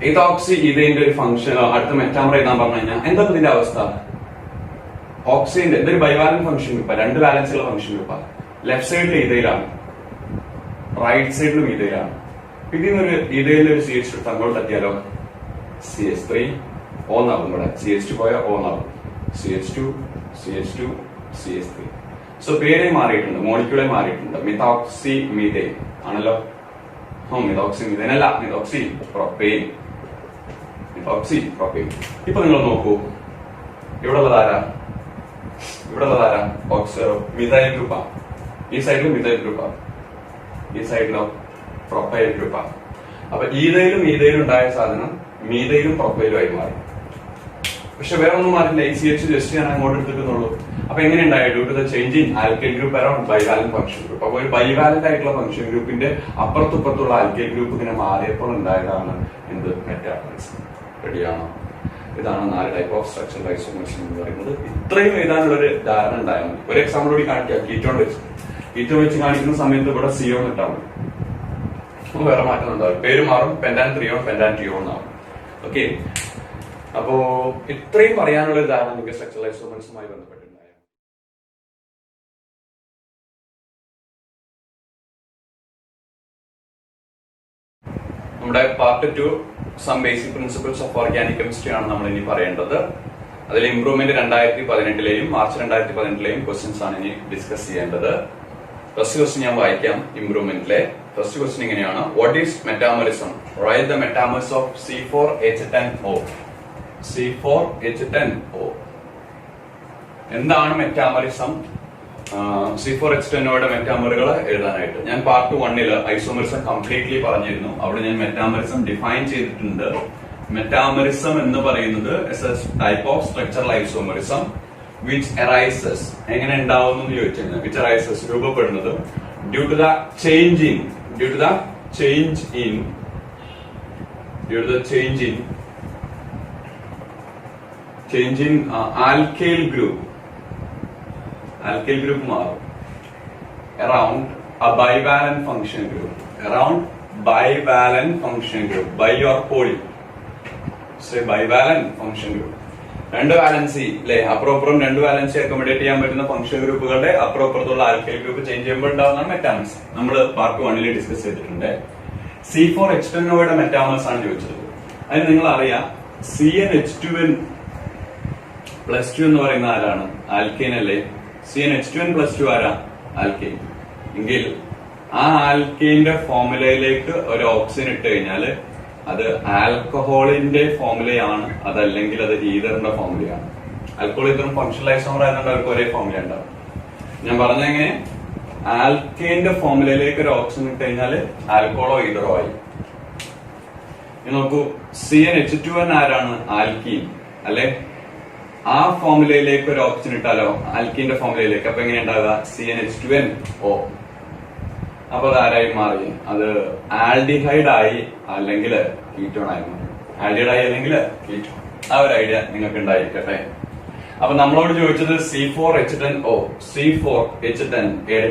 ഇതോക്സി ഈഥൈന്റെ ഒരു ഫംഗ്ഷൻ അടുത്ത മെറ്റാമർ എഴുതാൻ പറഞ്ഞു കഴിഞ്ഞാൽ എന്താ ഇതിന്റെ അവസ്ഥ? ഓക്സിജന്റെ ഇതൊരു ബൈവാലൻ ഫംഗ്ഷൻ ഗ്രൂപ്പാണ്. 2 വാലൻസുള്ള ഫംഗ്ഷൻ ഗ്രൂപ്പാണ്. ലെഫ്റ്റ് സൈഡിൽ ഈഥൈലാണ്, റൈറ്റ് സൈഡിലും ഈഥൈലാണ്. ഇതിന്നൊരു ഈഥൈലിൽ ഒരു CH2 എടുത്ത് അങ്ങോട്ട് തട്ടിയാലോ? CH3 O എന്നാവും. ഇവിടെ CH2 പോയ O എന്നാവും. CH2 CH2 CH3. സോ പേരെ മാറിയിട്ടുണ്ട്, മോളിക്യൂളെ മാറിയിട്ടുണ്ട്. മെത്തോക്സി മീഥൈൻ ആണല്ലോ. മെത്തോക്സി മീഥൈൻ അല്ല, മെത്തോക്സി പ്രൊപ്പൈൻ. Methoxy propyne. ഇപ്പൊ നിങ്ങൾ നോക്കൂ, ഇവിടെ ഉള്ളതാരാ? ഇവിടെ ഉള്ളതാരാ? മിഥൈൽ ഗ്രൂപ്പാണ്. ഈ സൈഡിലും മിഥൈൽ ഗ്രൂപ്പാണ്, ഈ സൈഡിലോ പ്രൊപ്പൈൽ ഗ്രൂപ്പാണ്. അപ്പൊ ഈഥൈലും മീഥൈലും ഉണ്ടായ സാധനം മീഥൈലും പ്രൊപ്പൈലും ആയി മാറി. പക്ഷെ വേറെ ഒന്നും മാറില്ല. ഈ CH ജസ്റ്റ് ഞാൻ അങ്ങോട്ട് എടുത്തിട്ടുള്ളൂ. അപ്പൊ എങ്ങനെ ഉണ്ടായി? Due to the change in alkyl group around bivalent function group. അപ്പൊ ഒരു ബൈവാലന്റ് ആയിട്ടുള്ള ഫംഗ്ഷൻ ഗ്രൂപ്പിന്റെ അപ്പുറത്തുപ്പുറത്തുള്ള ആൽക്കൈൽ ഗ്രൂപ്പ് ഇങ്ങനെ മാറിയപ്പോൾ ഉണ്ടായതാണ് എന്ത്? മെറ്റാമറിസം. റെഡിയാണോ? ഇതാണ് 4 ടൈപ്പ് ഓഫ് സ്ട്രക്ചറൽ ഐസോമേഴ്സ് എന്ന് പറയുന്നത്. ഇത്രയും എഴുതാനുള്ള ഒരു ധാരണ ഉണ്ടായാൽ മതി. ഒരു എക്സാമ്പിൾ കൂടി കാണിക്കാം. കീറ്റോൺ വെച്ച് കാണിക്കുന്ന സമയത്ത് ഇവിടെ CO ഇട്ടാൽ മതി. വേറെ മാറ്റം ഉണ്ടാവും, പേര് മാറും. പെന്റാൻ ത്രിയോൺ, പെന്റാൻ ടിയോൺ എന്നാവും. ഓക്കെ. അപ്പോ ഇത്രയും പറയാനുള്ള ഒരു ധാരണ നിങ്ങൾക്ക് സ്ട്രക്ചറൽ ഐസോമേഴ്സുമായി ബന്ധപ്പെട്ടിട്ടുണ്ടായ. നമ്മുടെ part 2 some basic principles of organic chemistry ആണ് നമ്മൾ ഇനി പറയേണ്ടത്. അതിൽ ഇംപ്രൂവ്മെന്റ് 2018 മാർച്ച് 2018 ക്വസ്റ്റ്യൻസ് ആണ് ഇനി ഡിസ്കസ് ചെയ്യേണ്ടത്. ഫസ്റ്റ് ക്വസ്റ്റ്യൻ ഞാൻ വായിക്കാം. ഇംപ്രൂവ്മെന്റിലെ ഫസ്റ്റ് ക്വസ്റ്റ്യൻ ഇങ്ങനെയാണ്: what is metamerism? Write the metamers of C4H10O. C4H10O. എന്താണ് മെറ്റാമറിസം? C4H10Oയുടെ മെറ്റാമറുകൾ എഴുതാനായിട്ട് ഞാൻ പാർട്ട് 1 ഐസോമറിസം കംപ്ലീറ്റ്ലി പറഞ്ഞിരുന്നു. അവിടെ ഞാൻ മെറ്റാമറിസം ഡിഫൈൻ ചെയ്തിട്ടുണ്ട്. മെറ്റാമറിസം എന്ന് പറയുന്നത് type of structural isomerism which arises. എങ്ങനെ ഉണ്ടാവുന്നു എന്ന് ചോദിച്ചു കഴിഞ്ഞാൽ വിച്ച് അറൈസസ് രൂപപ്പെടുന്നത് due to the change in alkyl group. Alkyl group മാറും around a bivalent function group. Bi or poly. Say bivalent function group. 2 valency അല്ലെ, അപ്പുറം 2 വാലൻസി അക്കോമഡേറ്റ് ചെയ്യാൻ പറ്റുന്ന ഫംഗ്ഷൻ ഗ്രൂപ്പുകളുടെ അപ്പുറത്തുള്ള ആൽക്കൈൽ ഗ്രൂപ്പ് ചേഞ്ച് ചെയ്യുമ്പോൾ ഉണ്ടാവുന്നതാണ് മെറ്റാമേഴ്സ്. നമ്മൾ പാർട്ട് 1 ഡിസ്കസ് ചെയ്തിട്ടുണ്ട്. C4H10Oയുടെ മെറ്റാമേഴ്സ് ആണ് ചോദിച്ചത്. അതിന് നിങ്ങൾ അറിയാം CnH2n+2 എന്ന് പറയുന്ന ആരാണ്? ആൽക്കൈൻ അല്ലേ? CnH2n+2 ആരാ? ആൽക്കെയിൻ. എങ്കിൽ ആ ആൽക്കെയിന്റെ ഫോർമുലയിലേക്ക് ഒരു ഓക്സിജൻ ഇട്ട് കഴിഞ്ഞാൽ അത് ആൽക്കഹോളിന്റെ ഫോർമുലയാണ്, അതല്ലെങ്കിൽ അത് ഈതറിന്റെ ഫോർമുലയാണ്. ആൽക്കഹോൾ ഈതറും ഫങ്ഷണൽ ഐസോമർ ആയതുകൊണ്ട് അവർക്ക് ഒരേ ഫോർമുല ഉണ്ടാവും. ഞാൻ പറഞ്ഞെങ്ങനെ, ആൽക്കെയിന്റെ ഫോർമുലയിലേക്ക് ഒരു ഓക്സിജൻ ഇട്ട് കഴിഞ്ഞാൽ ആൽക്കഹോളോ ഈതറോ ആയി. നോക്കൂ, CnH2n ആരാണ്? ആൽക്കീൻ അല്ലെ? ആ ഫോർമുലയിലേക്ക് ഒരു ഓക്സിജൻ ഇട്ടാലോ, ആൽക്കീന്റെ ഫോർമുലയിലേക്ക്, അപ്പൊ എങ്ങനെ ഉണ്ടാവുക? CnH2nO. അപ്പൊ അത് ആരായി മാറി? അത് ആൽഡിഹൈഡ് ആയി, അല്ലെങ്കിൽ കീറ്റോൺ ആയി മാറി. ആൽഡിഹൈഡ് ആയി അല്ലെങ്കിൽ കീറ്റോൺ. ആ ഒരു ഐഡിയ നിങ്ങൾക്ക് ഉണ്ടായിരിക്കട്ടെ. അപ്പൊ നമ്മളോട് ചോദിച്ചത് C4H10O, C4H10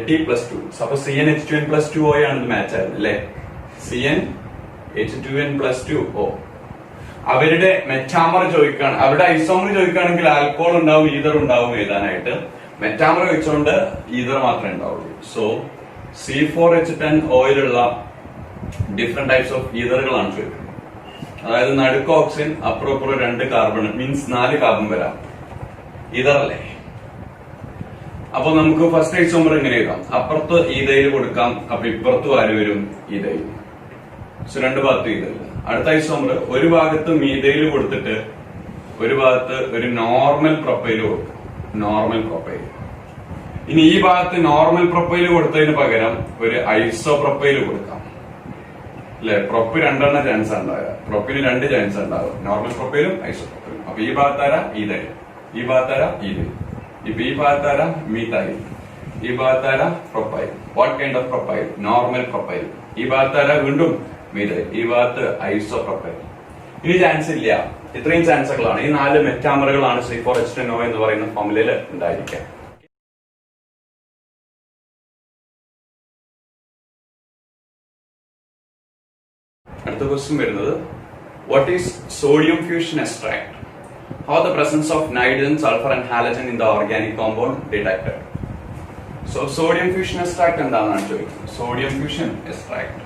T+2. അപ്പൊ CnH2n+2O ആണ് ഇത് മാച്ച് ആയത് അല്ലെ? CnH2n+2O. അവരുടെ മെറ്റാമർ ചോദിക്കാണ്, അവരുടെ ഐസോമർ ചോദിക്കുകയാണെങ്കിൽ ആൽക്കഹോൾ ഉണ്ടാവും, ഈതർ ഉണ്ടാവും എഴുതാനായിട്ട്. മെറ്റാമർ വെച്ചുകൊണ്ട് ഈതർ മാത്രമേ ഉണ്ടാവുള്ളൂ. സോ C4H10Oയിലുള്ള ഡിഫറെന്റ് ടൈപ്സ് ഓഫ് ഈതറുകളാണ് ചോദിക്കുന്നത്. അതായത് നടുക്ക് ഓക്സിജൻ, അപ്പുറം 2 കാർബൺ, മീൻസ് 4 കാർബൺ വരാം. ഈതറല്ലേ? അപ്പൊ നമുക്ക് ഫസ്റ്റ് ഐസോമർ എങ്ങനെ എഴുതാം? അപ്പുറത്ത് ഈതയിൽ കൊടുക്കാം, അപ്പൊ ഇപ്പുറത്ത് ആര് വരും? ഈതയിൽ. സോ 2 ഭാഗത്തും ഈതയിൽ. അടുത്ത ഐസോമർ ഒരു ഭാഗത്ത് മീതയിൽ കൊടുത്തിട്ട് ഒരു ഭാഗത്ത് ഒരു നോർമൽ പ്രൊപ്പൈൽ കൊടുക്കും. Normal propyl. ഇനി ഈ ഭാഗത്ത് നോർമൽ പ്രൊപ്പൈൽ കൊടുത്തതിന് പകരം ഒരു ഐസോ പ്രൊപ്പൈൽ കൊടുക്കാം അല്ലെ? പ്രൊപ്പ് 2 ചാൻസ് ഉണ്ടാവുക, പ്രൊപ്പിന് 2 ചാൻസ് ഉണ്ടാവുക, നോർമൽ പ്രൊപ്പൈലും ഐസോ പ്രൊപ്പൈലും. അപ്പൊ ഈ ഭാഗത്താര ഈതയിൽ, ഈ ഭാഗത്താര ഈതയിൽ. ഇപ്പൊ ഈ ഭാഗത്താര മീതയിൽ, ഈ ഭാഗത്താര propyl. What kind of propyl? Normal propyl. ഈ ഭാഗത്താര വീണ്ടും മീതയിൽ, ഈ ഭാഗത്ത് ഐസോ പ്രൊപ്പൈൽ. ഇനി ചാൻസ് ഇല്ല. ഇത്രയും ചാൻസുകളാണ്, ഈ 4 മെറ്റാമറുകളാണ് C4H10O എന്ന് പറയുന്ന ഫോർമുലയിൽ ഉണ്ടായിരിക്കുക. അടുത്ത ക്വസ്റ്റ്യൻ വരുന്നത്, what is sodium fusion extract? How the presence of nitrogen, sulfur and halogen in the organic compound detected? So sodium fusion extract എന്താണെന്നാണ് ചോദിക്കുന്നത്. Sodium fusion extract.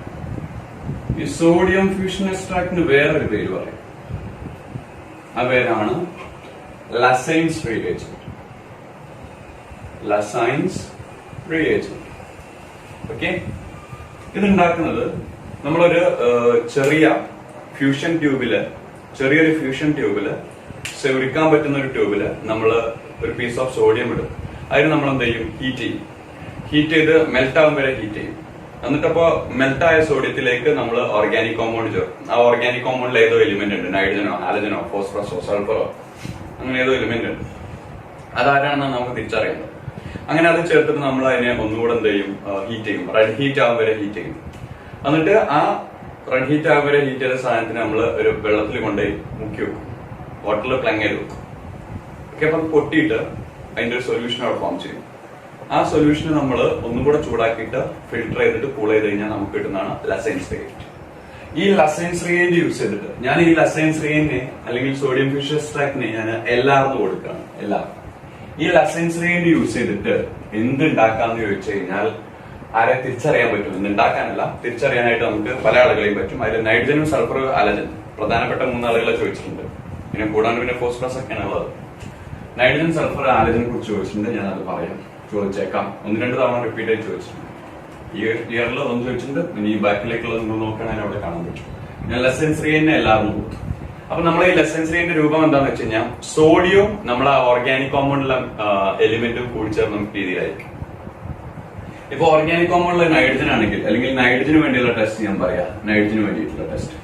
ഈ സോഡിയം ഫ്യൂഷൻ എക്സ്ട്രാക്ടിന് വേറൊരു പേര് പറയും. ആ പേരാണ് ലസൈൻസ് റിയേജന്റ്. ലസൈൻസ് റിയേജന്റ്. ഓക്കെ, ഇതുണ്ടാക്കുന്നത് നമ്മളൊരു ചെറിയൊരു ഫ്യൂഷൻ ട്യൂബില് സെവരിക്കാൻ പറ്റുന്ന ഒരു ട്യൂബില് നമ്മൾ ഒരു പീസ് ഓഫ് സോഡിയം ഇടും. അതിന് നമ്മൾ എന്ത് ചെയ്യും? ഹീറ്റ് ചെയ്യും. ഹീറ്റ് ചെയ്ത് മെൽറ്റ് ആകും വരെ ഹീറ്റ് ചെയ്യും. എന്നിട്ടപ്പോ മെൽറ്റായ സോഡിയത്തിലേക്ക് നമ്മൾ ഓർഗാനിക് കോമ്പൗണ്ട് ചേർക്കും. ആ ഓർഗാനിക് കോമ്പൗണ്ടിൽ ഏതോ എലിമെന്റ് ഉണ്ട്, നൈട്രജനോ ഹാലജനോ ഫോസ്ഫറസോ സൾഫറോ, അങ്ങനെ ഏതോ എലിമെന്റ് ഉണ്ട്. അതാരാണെന്നാണ് നമുക്ക് തിരിച്ചറിയുന്നത്. അങ്ങനെ അത് ചേർത്തിട്ട് നമ്മൾ അതിനെ ഒന്നുകൂടെ എന്ത് ചെയ്യും? ഹീറ്റ് ചെയ്യും. റെഡ് ഹീറ്റ് ആകും വരെ ഹീറ്റ് ചെയ്യും. എന്നിട്ട് ആ റെഡ് ഹീറ്റ് ആകും വരെ ഹീറ്റ് ചെയ്ത സാധനത്തിന് നമ്മൾ ഒരു വെള്ളത്തിൽ കൊണ്ടുപോയി മുക്കി വെക്കും, വാട്ടറിൽ പ്ലങ് ചെയ്ത് വെക്കും. ഓക്കെ, അപ്പം പൊട്ടിയിട്ട് അതിന്റെ ഒരു സൊല്യൂഷൻ അവിടെ ഫോം ചെയ്യും. ആ സൊല്യൂഷന് നമ്മൾ ഒന്നും കൂടെ ചൂടാക്കിയിട്ട് ഫിൽട്ടർ ചെയ്തിട്ട് കൂൾ ചെയ്ത് കഴിഞ്ഞാൽ നമുക്ക് കിട്ടുന്നതാണ് ലസൈൻസ് റിയേജന്റ്. ഈ ലസൈൻസ് റിയേജന്റ് യൂസ് ചെയ്തിട്ട് ഞാൻ ഈ ലസൈൻസ് റിയേജന്റിനെ അല്ലെങ്കിൽ സോഡിയം ഫ്യൂഷൻ എക്സ്ട്രാക്ടിനെ ഞാൻ എല്ലാവർന്ന് കൊടുക്കുകയാണ്. ഈ ലസൈൻസ് റിയേജന്റ് യൂസ് ചെയ്തിട്ട് എന്ത് ഉണ്ടാക്കാന്ന് ചോദിച്ചു കഴിഞ്ഞാൽ ആരെ തിരിച്ചറിയാൻ പറ്റും? എന്തുണ്ടാക്കാനല്ല, തിരിച്ചറിയാനായിട്ട് നമുക്ക് പല ആളുകളെയും പറ്റും. അതിൽ നൈട്രജനും സൾഫർ ഹാലജൻ പ്രധാനപ്പെട്ട 3 ആളുകളെ ചോദിച്ചിട്ടുണ്ട്. പിന്നെ കൂടാണ്ട് പിന്നെ ഫോസ്ഫറസ് ഒക്കെയാണ് ഉള്ളത്. നൈട്രജൻ സൾഫർ ഹാലജനെ കുറിച്ച് ചോദിച്ചിട്ടുണ്ട്. ഞാൻ അത് ചോദിച്ചേക്കാം. 1-2 തവണ റിപ്പീറ്റ് ആയി ചോദിച്ചിട്ടുണ്ട്. ഈ ഇയറിൽ ഒന്ന് ചോദിച്ചിട്ടുണ്ട്. ഇനി ഈ ബാക്കിലേക്കുള്ളത് നിങ്ങൾ നോക്കുകയാണെങ്കിൽ അവിടെ കാണാൻ പറ്റും. ഞാൻ ലസൈൻസ് റിയേജന്റിനെ എല്ലാവരും കൊടുത്തു. അപ്പൊ നമ്മൾ ഈ ലസൈൻസ് റിയേജന്റിന്റെ രൂപം എന്താണെന്ന് വെച്ച് കഴിഞ്ഞാൽ സോഡിയവും നമ്മുടെ ഓർഗാനിക് കോമ്പൗണ്ടിലെ എലിമെന്റും കൂടിച്ചേർന്ന രീതിയിലായിരിക്കും. ഇപ്പൊ ഓർഗാനിക് കോമ്പൗണ്ടിലെ നൈട്രജൻ ആണെങ്കിൽ, അല്ലെങ്കിൽ നൈട്രജന് വേണ്ടിയുള്ള ടെസ്റ്റ് ഞാൻ പറയാം. നൈട്രജന് വേണ്ടിയിട്ടുള്ള ടെസ്റ്റ്,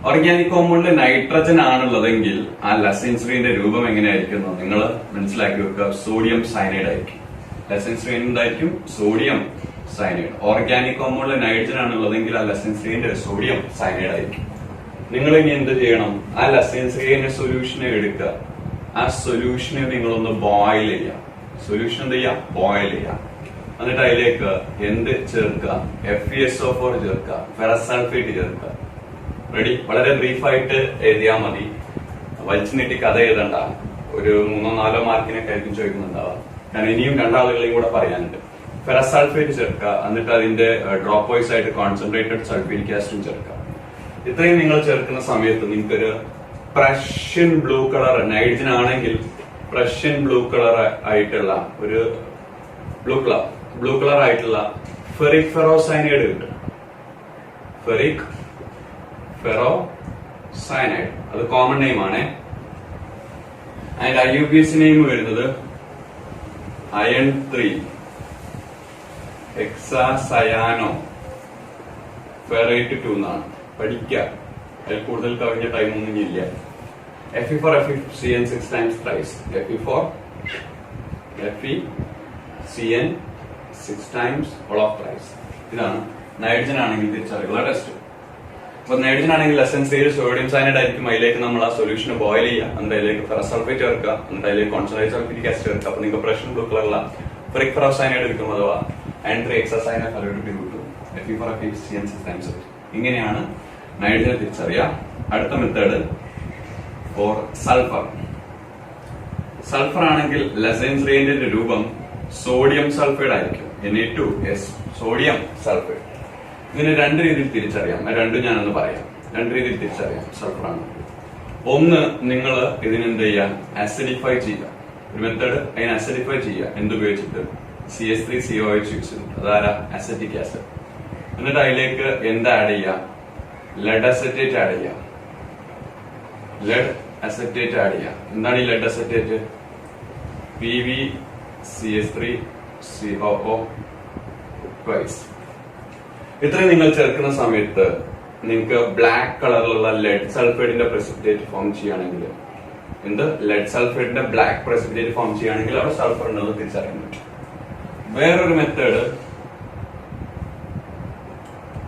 ഓർഗാനിക് കോമ്പൗണ്ടിൽ നൈട്രജൻ ആണുള്ളതെങ്കിൽ ആ ലസൈൻസ് റിയേജന്റിന്റെ രൂപം എങ്ങനെയായിരിക്കും നിങ്ങൾ മനസ്സിലാക്കി വെക്കുക. സോഡിയം സയനൈഡ് ആയിരിക്കും. ലസൈൻസ് റിയേജന്റ് എന്തായിരിക്കും? Sodium cyanide. ഓർഗാനിക് കോമ്പൗണ്ടിൽ നൈട്രജൻ ആണുള്ളതെങ്കിൽ ആ ലസൈൻസ് റിയേജന്റ് സോഡിയം സയനൈഡ് ആയിരിക്കും. നിങ്ങൾ ഇനി എന്ത് ചെയ്യണം? ആ ലസൈൻസ് റിയേജന്റ് സൊല്യൂഷനെ എടുക്കുക. ആ സൊല്യൂഷനെ നിങ്ങളൊന്ന് ബോയിൽ ചെയ്യാം. സൊല്യൂഷൻ എന്ത് ചെയ്യാം? ബോയിൽ ചെയ്യാം. എന്നിട്ട് അതിലേക്ക് എന്ത് ചേർക്കുക? FeSO4 ചേർക്കുക, ഫെറസ് സൾഫേറ്റ് ചേർക്കുക. റെഡി? വളരെ ബ്രീഫായിട്ട് എഴുതിയാൽ മതി. വലിച്ചു നീട്ടി കഥ എഴുതണ്ട. ഒരു 3-4 മാർക്കിനൊക്കെ ആയിരിക്കും ചോദിക്കുന്നുണ്ടാവുക. കാരണം ഇനിയും 2 ആളുകളെയും കൂടെ പറയാനുണ്ട്. ഫെറസ് സൾഫേറ്റ് ചേർക്കുക. എന്നിട്ട് അതിന്റെ ഡ്രോപ്പ് വൈസ് ആയിട്ട് കോൺസെൻട്രേറ്റഡ് സൾഫ്യൂരിക് ആസിഡും ചേർക്കുക. ഇത്രയും നിങ്ങൾ ചേർക്കുന്ന സമയത്ത് നിങ്ങൾക്കൊരു പ്രഷ്യൻ ബ്ലൂ കളർ നൈട്രജൻ ആണെങ്കിൽ പ്രഷ്യൻ ബ്ലൂ കളർ ആയിട്ടുള്ള ഒരു ബ്ലൂ കളർ ആയിട്ടുള്ള ഫെറിക് ഫെറോസൈനൈഡ് കിട്ടും. ഫെറിക് ഫെറോസൈനൈഡ് അത് കോമൺ നെയിം ആണ്. അതിന്റെ IUPAC നെയിം വരുന്നത് അയൺ 3 ഹെക്സാസയാനോ ഫെറേറ്റ് 2 എന്നാണ്. പഠിക്കുക, അതിൽ കൂടുതൽ കവിഞ്ഞ ടൈമൊന്നും ഇല്ല. Fe4 FeCN 6 times thrice. Fe4 FeCN 6 times all of thrice. ഇതാണ് നൈട്രജൻ ആണെങ്കിൽ തിരിച്ചറിയുള്ള ടെസ്റ്റ്. അപ്പൊ നൈട്രജൻ ആണെങ്കിൽ എസെൻസിയൽ സോഡിയം സയനൈഡ് ആയിരിക്കും. അതിലേക്ക് നമ്മൾ ആ സൊല്യൂഷൻ ബോയിൽ ചെയ്യുക, എന്നിട്ട് അതിലേക്ക് ഫെറസ് സൾഫേറ്റ് ചേർക്കുക, എന്നിട്ട് അതിലേക്ക് കോൺസെൻട്രേറ്റ് സൾഫ്യൂരിക് ആസിഡ് ചേർക്കുക. അപ്പൊ നിങ്ങൾക്ക് പ്രഷ്യൻ ബ്ലൂ കളറുള്ള ഫെറിക് ഫെറോസൈനൈഡ് കിട്ടും, അഥവാ അയൺ 3 ഹെക്സാസൈനൈഡ് ഫെറേറ്റ് 2 കിട്ടും. Fe4 FeCN 6 times. ഇങ്ങനെയാണ് നൈട്രജൻ തിരിച്ചറിയുക. അടുത്ത മെത്തേഡ് ഫോർ സൾഫർ. സൾഫർ ആണെങ്കിൽ ലസൈൻസ് റേഞ്ചിന്റെ രൂപം സോഡിയം സൾഫൈഡ് ആയിരിക്കും. Na2S sodium sulphide. ഇതിന് രണ്ട് രീതിയിൽ തിരിച്ചറിയാം. രണ്ടും ഞാനൊന്ന് പറയാം. രണ്ട് രീതിയിൽ തിരിച്ചറിയാം സൾഫർ ആണ്. ഒന്ന്, നിങ്ങൾ ഇതിനെന്ത് ചെയ്യാം, ആസിഡിഫൈ ചെയ്യുക. ഒരു മെത്തേഡ് അതിനെ ആസിഡിഫൈ ചെയ്യുക. എന്തുപയോഗിച്ചിട്ട്? CH3COH യൂസ് ചെയ്യും. അതാരാ? Acetic acid. എന്നിട്ട് അതിലേക്ക് എന്ത് ആഡ് ചെയ്യാം? ലെഡ് അസറ്റേറ്റ് ആഡ് ചെയ്യാം. ലെഡ് അസറ്റേറ്റ് ആഡ് ചെയ്യാം. എന്താണ് ഈ ലെഡ് അസറ്റേറ്റ്? PbCH3COO twice. ഇത്രയും നിങ്ങൾ ചേർക്കുന്ന സമയത്ത് നിങ്ങൾക്ക് ബ്ലാക്ക് കളറിലുള്ള ലെഡ് സൾഫൈഡിന്റെ പ്രസിപ്പിറ്റേറ്റ് ഫോം ചെയ്യുകയാണെങ്കിൽ, ലെഡ് സൾഫൈഡിന്റെ ബ്ലാക്ക് പ്രസിപ്പിറ്റേറ്റ് ഫോം ചെയ്യുകയാണെങ്കിൽ അവിടെ സൾഫർ ഉണ്ടെന്ന് തിരിച്ചറിയാൻ പറ്റും. വേറൊരു മെത്തേഡ്,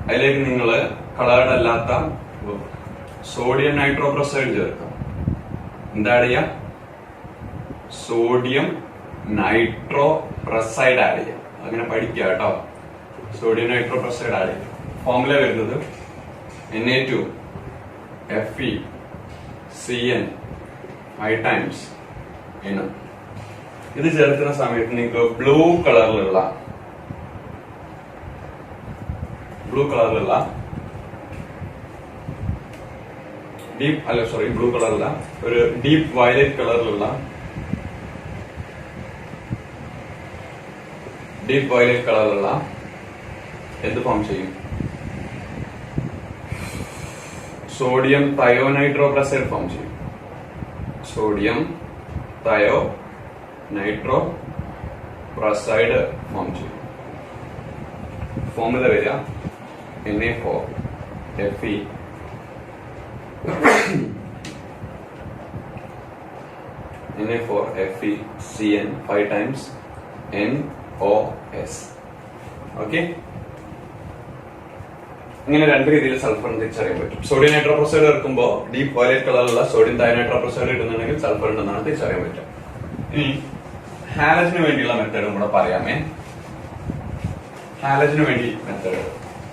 അതിലേക്ക് നിങ്ങൾ കളേർഡ് അല്ലാത്ത സോഡിയം നൈട്രോപ്രൊസൈഡ് ചേർക്കാം. എന്താ ചെയ്യാം? സോഡിയം നൈട്രോപ്രൊസൈഡ് ആഡ് ചെയ്യാം. അങ്ങനെ പഠിക്കുക കേട്ടോ. സോഡിയം നൈട്രോപ്രൊസൈഡ് ആഡ് ചെയ്യാം. ഫോർമുല വരുന്നത് Na2 FeCN 5 times N. ഇത് ചേർക്കുന്ന സമയത്ത് നിങ്ങൾക്ക് ബ്ലൂ കളറിലുള്ള ബ്ലൂ കളറിലുള്ള ഒരു ഡീപ്പ് വയലറ്റ് കളറിലുള്ള എന്ത് ഫോം ചെയ്യും? സോഡിയം തയോനൈട്രോപ്രസൈഡ് ഫോം ചെയ്യും. സോഡിയം തയോനൈട്രോപ്രസൈഡ് ഫോം ചെയ്യും. ഫോർമുല വരിക Na4 Fe Na4 FeCN 5 times NOS. Okay, ഇങ്ങനെ രണ്ട് രീതിയിൽ സൾഫർ തിരിച്ചറിയാൻ പറ്റും. സോഡിയം നൈട്രോപ്രൊസൈഡ് ചേർക്കുമ്പോൾ ഡീപ്പ് വയലറ്റ് കളറുള്ള സോഡിയം തയോനൈട്രോപ്രൊസൈഡ് ഇടുന്നുണ്ടെങ്കിൽ സൾഫർ ഉണ്ടെന്നാണ് തിരിച്ചറിയാൻ പറ്റുക. ഇനി ഹാലജന് വേണ്ടിയുള്ള മെത്തേഡും കൂടെ പറയാമേ. ഹാലജന് വേണ്ടി മെത്തേഡ്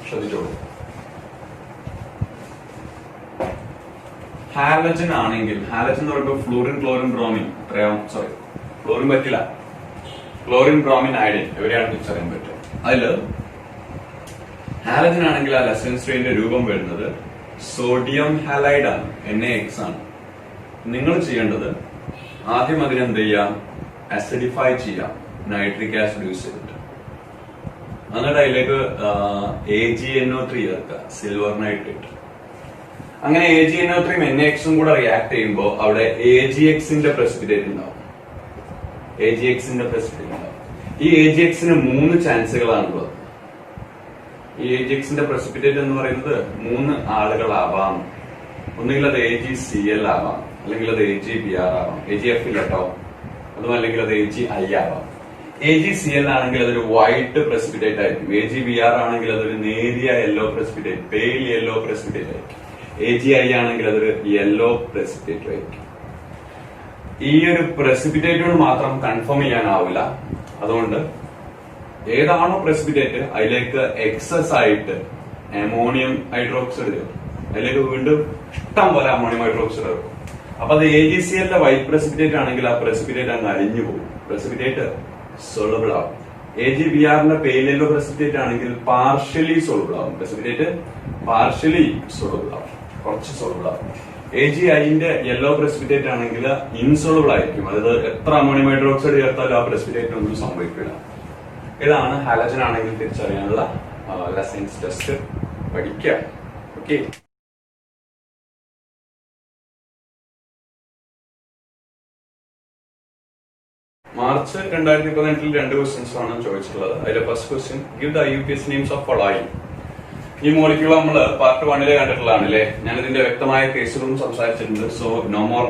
ശ്രദ്ധിച്ചോളൂ. ഹാലജൻ ആണെങ്കിൽ, ഹാലജൻ എന്ന് പറയുമ്പോൾ ഫ്ലൂറിൻ, ക്ലോറിൻ, ബ്രോമിൻ, ഫ്ലൂറിൻ പറ്റില്ല, ക്ലോറിൻ, ബ്രോമിൻ, അയഡിൻ ഇവരെയാണ് തിരിച്ചറിയാൻ പറ്റുക. അതില് ഹാലജൻ ആണെങ്കിൽ ആ ലസൻസ്ട്രീന്റെ രൂപം വരുന്നത് സോഡിയം ഹാലൈഡ് ആണ്, NaX ആണ്. നിങ്ങൾ ചെയ്യേണ്ടത് ആദ്യം അതിനെന്ത് ചെയ്യാം? ആസിഡിഫൈ ചെയ്യാം, നൈട്രിക് ആസിഡ് യൂസ് ചെയ്തിട്ട്. എന്നിട്ട് അതിലേക്ക് AgNO3 ചേർക്കുക, സിൽവർ നൈട്രേറ്റ്. അങ്ങനെ AgNO3 NaXും കൂടെ റിയാക്ട് ചെയ്യുമ്പോൾ അവിടെ AgXന്റെ പ്രസിപ്പിറ്റേറ്റ് ഉണ്ടാവും. ഈ AgXന് 3 ചാൻസുകളാണുള്ളത്. ഈ AgXന്റെ പ്രസിപ്പിറ്റേറ്റ് എന്ന് പറയുന്നത് 3 ആളുകളാവാം. ഒന്നുകിൽ അത് AgCl ആവാം, അല്ലെങ്കിൽ അത് AgBr ആവാം. AgF ഇല്ല കേട്ടോ. അതും അല്ലെങ്കിൽ അത് AgI ആവാം. AgCl ആണെങ്കിൽ അതൊരു വൈറ്റ് പ്രസിപ്പിറ്റേറ്റ് ആയിരിക്കും. AgBr ആണെങ്കിൽ അതൊരു നേരിയ yellow precipitate, pale yellow precipitate ആയിരിക്കും. AgI ആണെങ്കിൽ അതൊരു യെല്ലോ പ്രസിപ്പിറ്റേറ്റ് ആയിരിക്കും. ഈ ഒരു പ്രസിപ്പിറ്റേറ്റോട് മാത്രം കൺഫേം ചെയ്യാനാവില്ല. അതുകൊണ്ട് ഏതാണോ പ്രസിപ്പിറ്റേറ്റ് അതിലേക്ക് എക്സസ് ആയിട്ട് അമോണിയം ഹൈഡ്രോക്സൈഡ് ചേർക്കും. അതിലേക്ക് വീണ്ടും ഇഷ്ടം പോലെ അമോണിയം ഹൈഡ്രോക്സൈഡ് ചേർക്കും. അപ്പൊ അത് AgClന്റെ വൈറ്റ് പ്രസിപ്പിറ്റേറ്റ് ആണെങ്കിൽ ആ പ്രസിപ്പിറ്റേറ്റ് അങ്ങ് അലിഞ്ഞു പോകും, പ്രസിപ്പിറ്റേറ്റ് സോളബിൾ ആവും. AgBrന്റെ പെയിൽ യെല്ലോ പ്രസിപ്പിറ്റേറ്റ് ആണെങ്കിൽ പാർഷ്യലി സോളബിൾ ആവും, പ്രസിപ്പിറ്റേറ്റ് പാർഷ്യലി സോളബിൾ ആവും, കുറച്ച് സോളബിൾ ആവും. AgIന്റെ യെല്ലോ പ്രസിപ്പിറ്റേറ്റ് ആണെങ്കിൽ ഇൻസോളബിൾ ആയിരിക്കും. അതായത് എത്ര അമോണിയം ഹൈഡ്രോക്സൈഡ് ചേർത്താലും ആ പ്രസിപ്പിറ്റേറ്റ് ഒന്നും സംഭവിക്കില്ല. ഇതാണ് ഹാലജൻ ആണെങ്കിൽ തിരിച്ചറിയാനുള്ള ലെസൺസ് ടെസ്റ്റ് പഠിക്കുക. ഓക്കെ. മാർച്ച് 2018 2 ക്വസ്റ്റ്യൻസ് ആണ് ചോദിച്ചിട്ടുള്ളത്. അതിലെ first question, give the IUPAC names of following. ഈ മോളിക്യൂൾ നമ്മൾ പാർട്ട് 1 കണ്ടിട്ടുള്ളതാണ് അല്ലേ? ഞാൻ ഇതിന്റെ വ്യക്തമായ കേസുകളും സംസാരിച്ചിട്ടുണ്ട്. So no more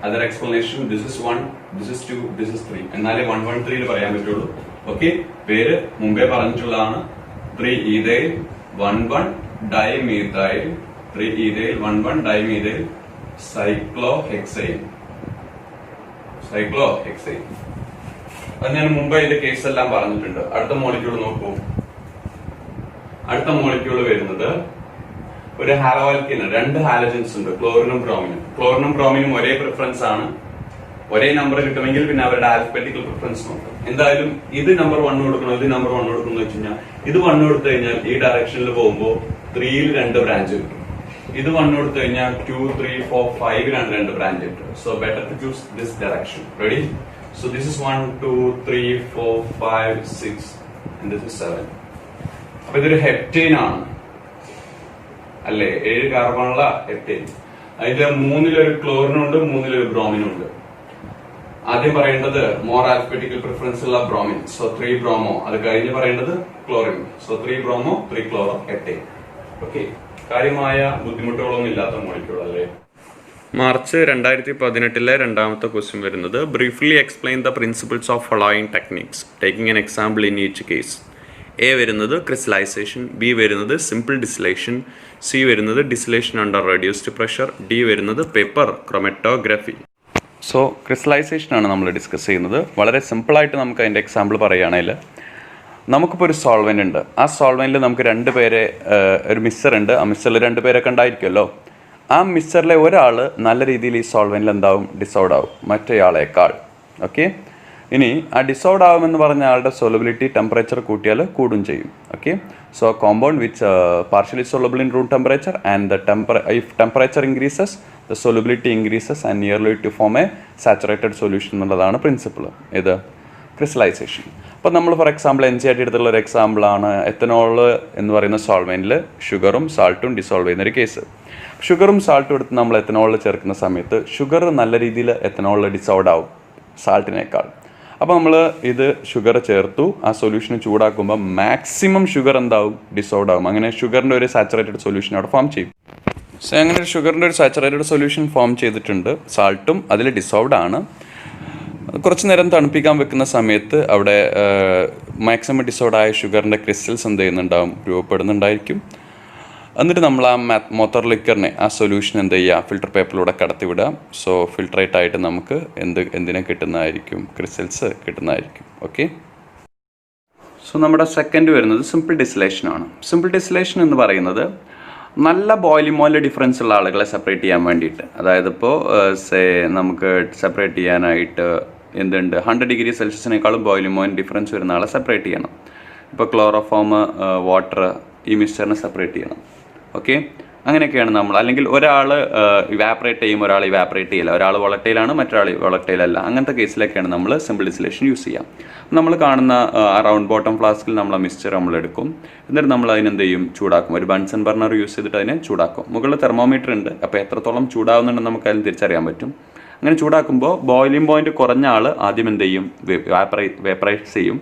other explanation. This is 1, this is 2, this is 3. എന്നാലേ 113 പറയാൻ പറ്റുള്ളൂ. ഓക്കെ. പേര് മുമ്പേ പറഞ്ഞിട്ടുള്ളതാണ്. 3-ethyl 1,1 dimethyl 3-ethyl 1,1 dimethyl cyclohexane. അത് ഞാൻ മുമ്പ് അതിന്റെ കേസ് എല്ലാം പറഞ്ഞിട്ടുണ്ട്. അടുത്ത മോളിക്യൂൾ നോക്കൂ. അടുത്ത മോളിക്യൂൾ വരുന്നത് ഒരു ഹാലോആൽക്കീൻ. 2 ഹാലജൻസ് ഉണ്ട്, ക്ലോറിനും ബ്രോമിനും. ക്ലോറിനും ബ്രോമിനും ഒരേ പ്രിഫറൻസ് ആണ്. ഒരേ നമ്പർ കിട്ടുമെങ്കിൽ പിന്നെ അവരുടെ ആൽഫബറ്റിക്കൽ പ്രിഫറൻസ് നോക്കും. എന്തായാലും ഇത് നമ്പർ 1 കൊടുക്കണം, ഇത് നമ്പർ 1 കൊടുക്കണം എന്ന് വെച്ച് കഴിഞ്ഞാൽ ഇത് 1 കൊടുത്തു കഴിഞ്ഞാൽ ഈ ഡയറക്ഷനിൽ പോകുമ്പോൾ 3-ൽ 2 ബ്രാഞ്ച് കിട്ടും. ഇത് 1 കൊടുത്തു കഴിഞ്ഞാൽ 2, 3, 4, 5-ലാണ് 2 ബ്രാഞ്ച് കിട്ടും. So better to choose this direction. Ready? So this is 1, 2, 3, 4, 5, 6 and this is 7. അപ്പൊ ഇതൊരു ഹെപ്റ്റൈൻ ആണ് അല്ലേ? 7 കാർബണുള്ള ഹെപ്റ്റൈൻ. അതിന്റെ 3-ലൊരു ക്ലോറിനും ഉണ്ട്, 3-ലൊരു ബ്രോമിനും ഉണ്ട്. ആദ്യം പറയേണ്ടത് മോർ ആൽഫബറ്റിക്കൽ പ്രിഫറൻസ് ഉള്ള ബ്രോമിൻ. So 3 bromo. അത് കഴിഞ്ഞ് പറയേണ്ടത് chlorine. So 3 bromo 3 chloro heptyne. Okay. കാര്യമായ ബുദ്ധിമുട്ടുകളൊന്നും ഇല്ലാത്ത മോളിക്യൂൾ അല്ലേ? മാർച്ച് 2018 രണ്ടാമത്തെ ക്വസ്റ്റ്യൻ വരുന്നത്, briefly explain the principles of following techniques taking an example in each case. A വരുന്നത് ക്രിസ്റ്റലൈസേഷൻ, ബി വരുന്നത് സിമ്പിൾ ഡിസ്റ്റിലേഷൻ, സി വരുന്നത് distillation under reduced pressure, D വരുന്നത് പേപ്പർ ക്രൊമറ്റോഗ്രഫി. സോ ക്രിസ്റ്റലൈസേഷൻ ആണ് നമ്മൾ discuss ചെയ്യുന്നത്. വളരെ സിമ്പിളായിട്ട് നമുക്ക് അതിൻ്റെ എക്സാമ്പിൾ പറയുകയാണെങ്കിൽ, നമുക്കിപ്പോൾ ഒരു സോൾവെൻ്റ് ഉണ്ട്. ആ സോൾവെൻറ്റിൽ നമുക്ക് 2 പേരെ, ഒരു മിക്സർ ഉണ്ട്. ആ മിക്സറിൽ 2 പേരൊക്കെ ഉണ്ടായിരിക്കുമല്ലോ. ആ മിക്സറിലെ ഒരാൾ നല്ല രീതിയിൽ ഈ സോൾവെൻറ്റിൽ എന്താവും? ഡിസോൾവ് ആവും മറ്റേയാളേക്കാൾ. ഓക്കെ. ഇനി ആ ഡിസോൾവ് ആവുമെന്ന് പറഞ്ഞ ആളുടെ സോലബിലിറ്റി ടെമ്പറേച്ചർ കൂട്ടിയാൽ കൂടും ചെയ്യും. Okay. So compound which partially soluble in room temperature and the if temperature increases the solubility increases and nearly to form A saturated solution എന്നുള്ളതാണ് പ്രിൻസിപ്പിൾ. ഇത് ക്രിസ്റ്റലൈസേഷൻ. അപ്പോൾ നമ്മൾ ഫോർ എക്സാമ്പിൾ NCERT എടുത്തുള്ള ഒരു എക്സാമ്പിളാണ് ethanol എന്ന് പറയുന്ന സോൾവെൻറ്റിൽ ഷുഗറും സാൾട്ടും ഡിസോൾവ് ചെയ്യുന്നൊരു കേസ്. ഷുഗറും സാൾട്ടും എടുത്ത് നമ്മൾ എത്തനോളിൽ ചേർക്കുന്ന സമയത്ത് ഷുഗർ നല്ല രീതിയിൽ എത്തനോളിൽ ഡിസോൾവ് ആവും സാൾട്ടിനേക്കാൾ. അപ്പോൾ നമ്മൾ ഇത് ഷുഗർ ചേർത്തു, ആ സൊല്യൂഷന് ചൂടാക്കുമ്പോൾ മാക്സിമം ഷുഗർ എന്താവും? ഡിസോൾവ് ആവും. അങ്ങനെ ഷുഗറിൻ്റെ ഒരു സാച്ചുറേറ്റഡ് സൊല്യൂഷൻ അവിടെ ഫോം ചെയ്യും. സോ അങ്ങനെ ഒരു ഷുഗറിൻ്റെ ഒരു സാച്ചുറേറ്റഡ് സൊല്യൂഷൻ ഫോം ചെയ്തിട്ടുണ്ട്. സാൾട്ടും അതിൽ ഡിസോൾവ്ഡ് ആണ്. കുറച്ച് നേരം തണുപ്പിക്കാൻ വെക്കുന്ന സമയത്ത് അവിടെ മാക്സിമം ഡിസോൾവ് ആയ ഷുഗറിൻ്റെ ക്രിസ്റ്റൽസ് എന്ത് ചെയ്യുന്നുണ്ടാവും? രൂപപ്പെടുന്നുണ്ടായിരിക്കും. എന്നിട്ട് നമ്മൾ ആ മോത്തർ ലിക്കറിനെ, ആ സൊല്യൂഷൻ എന്ത് ചെയ്യുക? ഫിൽട്ടർ പേപ്പറിലൂടെ കടത്തിവിടുക. സോ ഫിൽട്രേറ്റ് ആയിട്ട് നമുക്ക് എന്തിനെ കിട്ടുന്നതായിരിക്കും? ക്രിസ്റ്റൽസ് കിട്ടുന്നതായിരിക്കും. ഓക്കെ. സോ നമ്മുടെ സെക്കൻഡ് വരുന്നത് സിമ്പിൾ ഡിസ്റ്റിലേഷനാണ്. സിമ്പിൾ ഡിസ്റ്റിലേഷൻ എന്ന് പറയുന്നത് നല്ല ബോയിലിംഗ് പോയിന്റ് ഡിഫറൻസ് ഉള്ള ആളുകളെ സെപ്പറേറ്റ് ചെയ്യാൻ വേണ്ടിയിട്ട്, അതായത് ഇപ്പോൾ നമുക്ക് സെപ്പറേറ്റ് ചെയ്യാനായിട്ട് എന്തുണ്ട്? 100 ഡിഗ്രി സെൽഷ്യസിനേക്കാളും ബോയിലിംഗ് പോയിന്റ് ഡിഫറൻസ് വരുന്ന ആളെ സെപ്പറേറ്റ് ചെയ്യണം. ഇപ്പോൾ ക്ലോറോഫോം, വാട്ടർ, ഈ മിക്സ്ചറിനെ സെപ്പറേറ്റ് ചെയ്യണം. ഓക്കെ. അങ്ങനെയൊക്കെയാണ് നമ്മൾ. അല്ലെങ്കിൽ ഒരാൾ ഇവാപ്പറേറ്റ് ചെയ്യും, ഒരാൾ ഇവാപ്പറേറ്റ് ചെയ്യില്ല. ഒരാൾ വോളറ്റൈലാണ്, മറ്റൊരാൾ വോളറ്റൈലല്ല. അങ്ങനത്തെ കേസിലൊക്കെയാണ് നമ്മൾ സിമ്പിൾ ഡിസ്റ്റിലേഷൻ യൂസ് ചെയ്യാം. നമ്മൾ കാണുന്ന റൗണ്ട് ബോട്ടം ഫ്ലാസ്കിൽ നമ്മൾ ആ മിക്സ്ചർ നമ്മൾ എടുക്കും. എന്നിട്ട് നമ്മൾ അതിനെന്ത് ചെയ്യും? ചൂടാക്കും. ഒരു ബൺസൺ ബർണർ യൂസ് ചെയ്തിട്ട് അതിനെ ചൂടാക്കും. മുകളിൽ തെർമോമീറ്റർ ഉണ്ട്. അപ്പോൾ എത്രത്തോളം ചൂടാവുന്നുണ്ടെന്ന് നമുക്ക് അതിന് തിരിച്ചറിയാൻ പറ്റും. അങ്ങനെ ചൂടാക്കുമ്പോൾ ബോയിലിംഗ് പോയിന്റ് കുറഞ്ഞ ആൾ ആദ്യം എന്ത് ചെയ്യും? വേപ്പറൈസ് ചെയ്യും.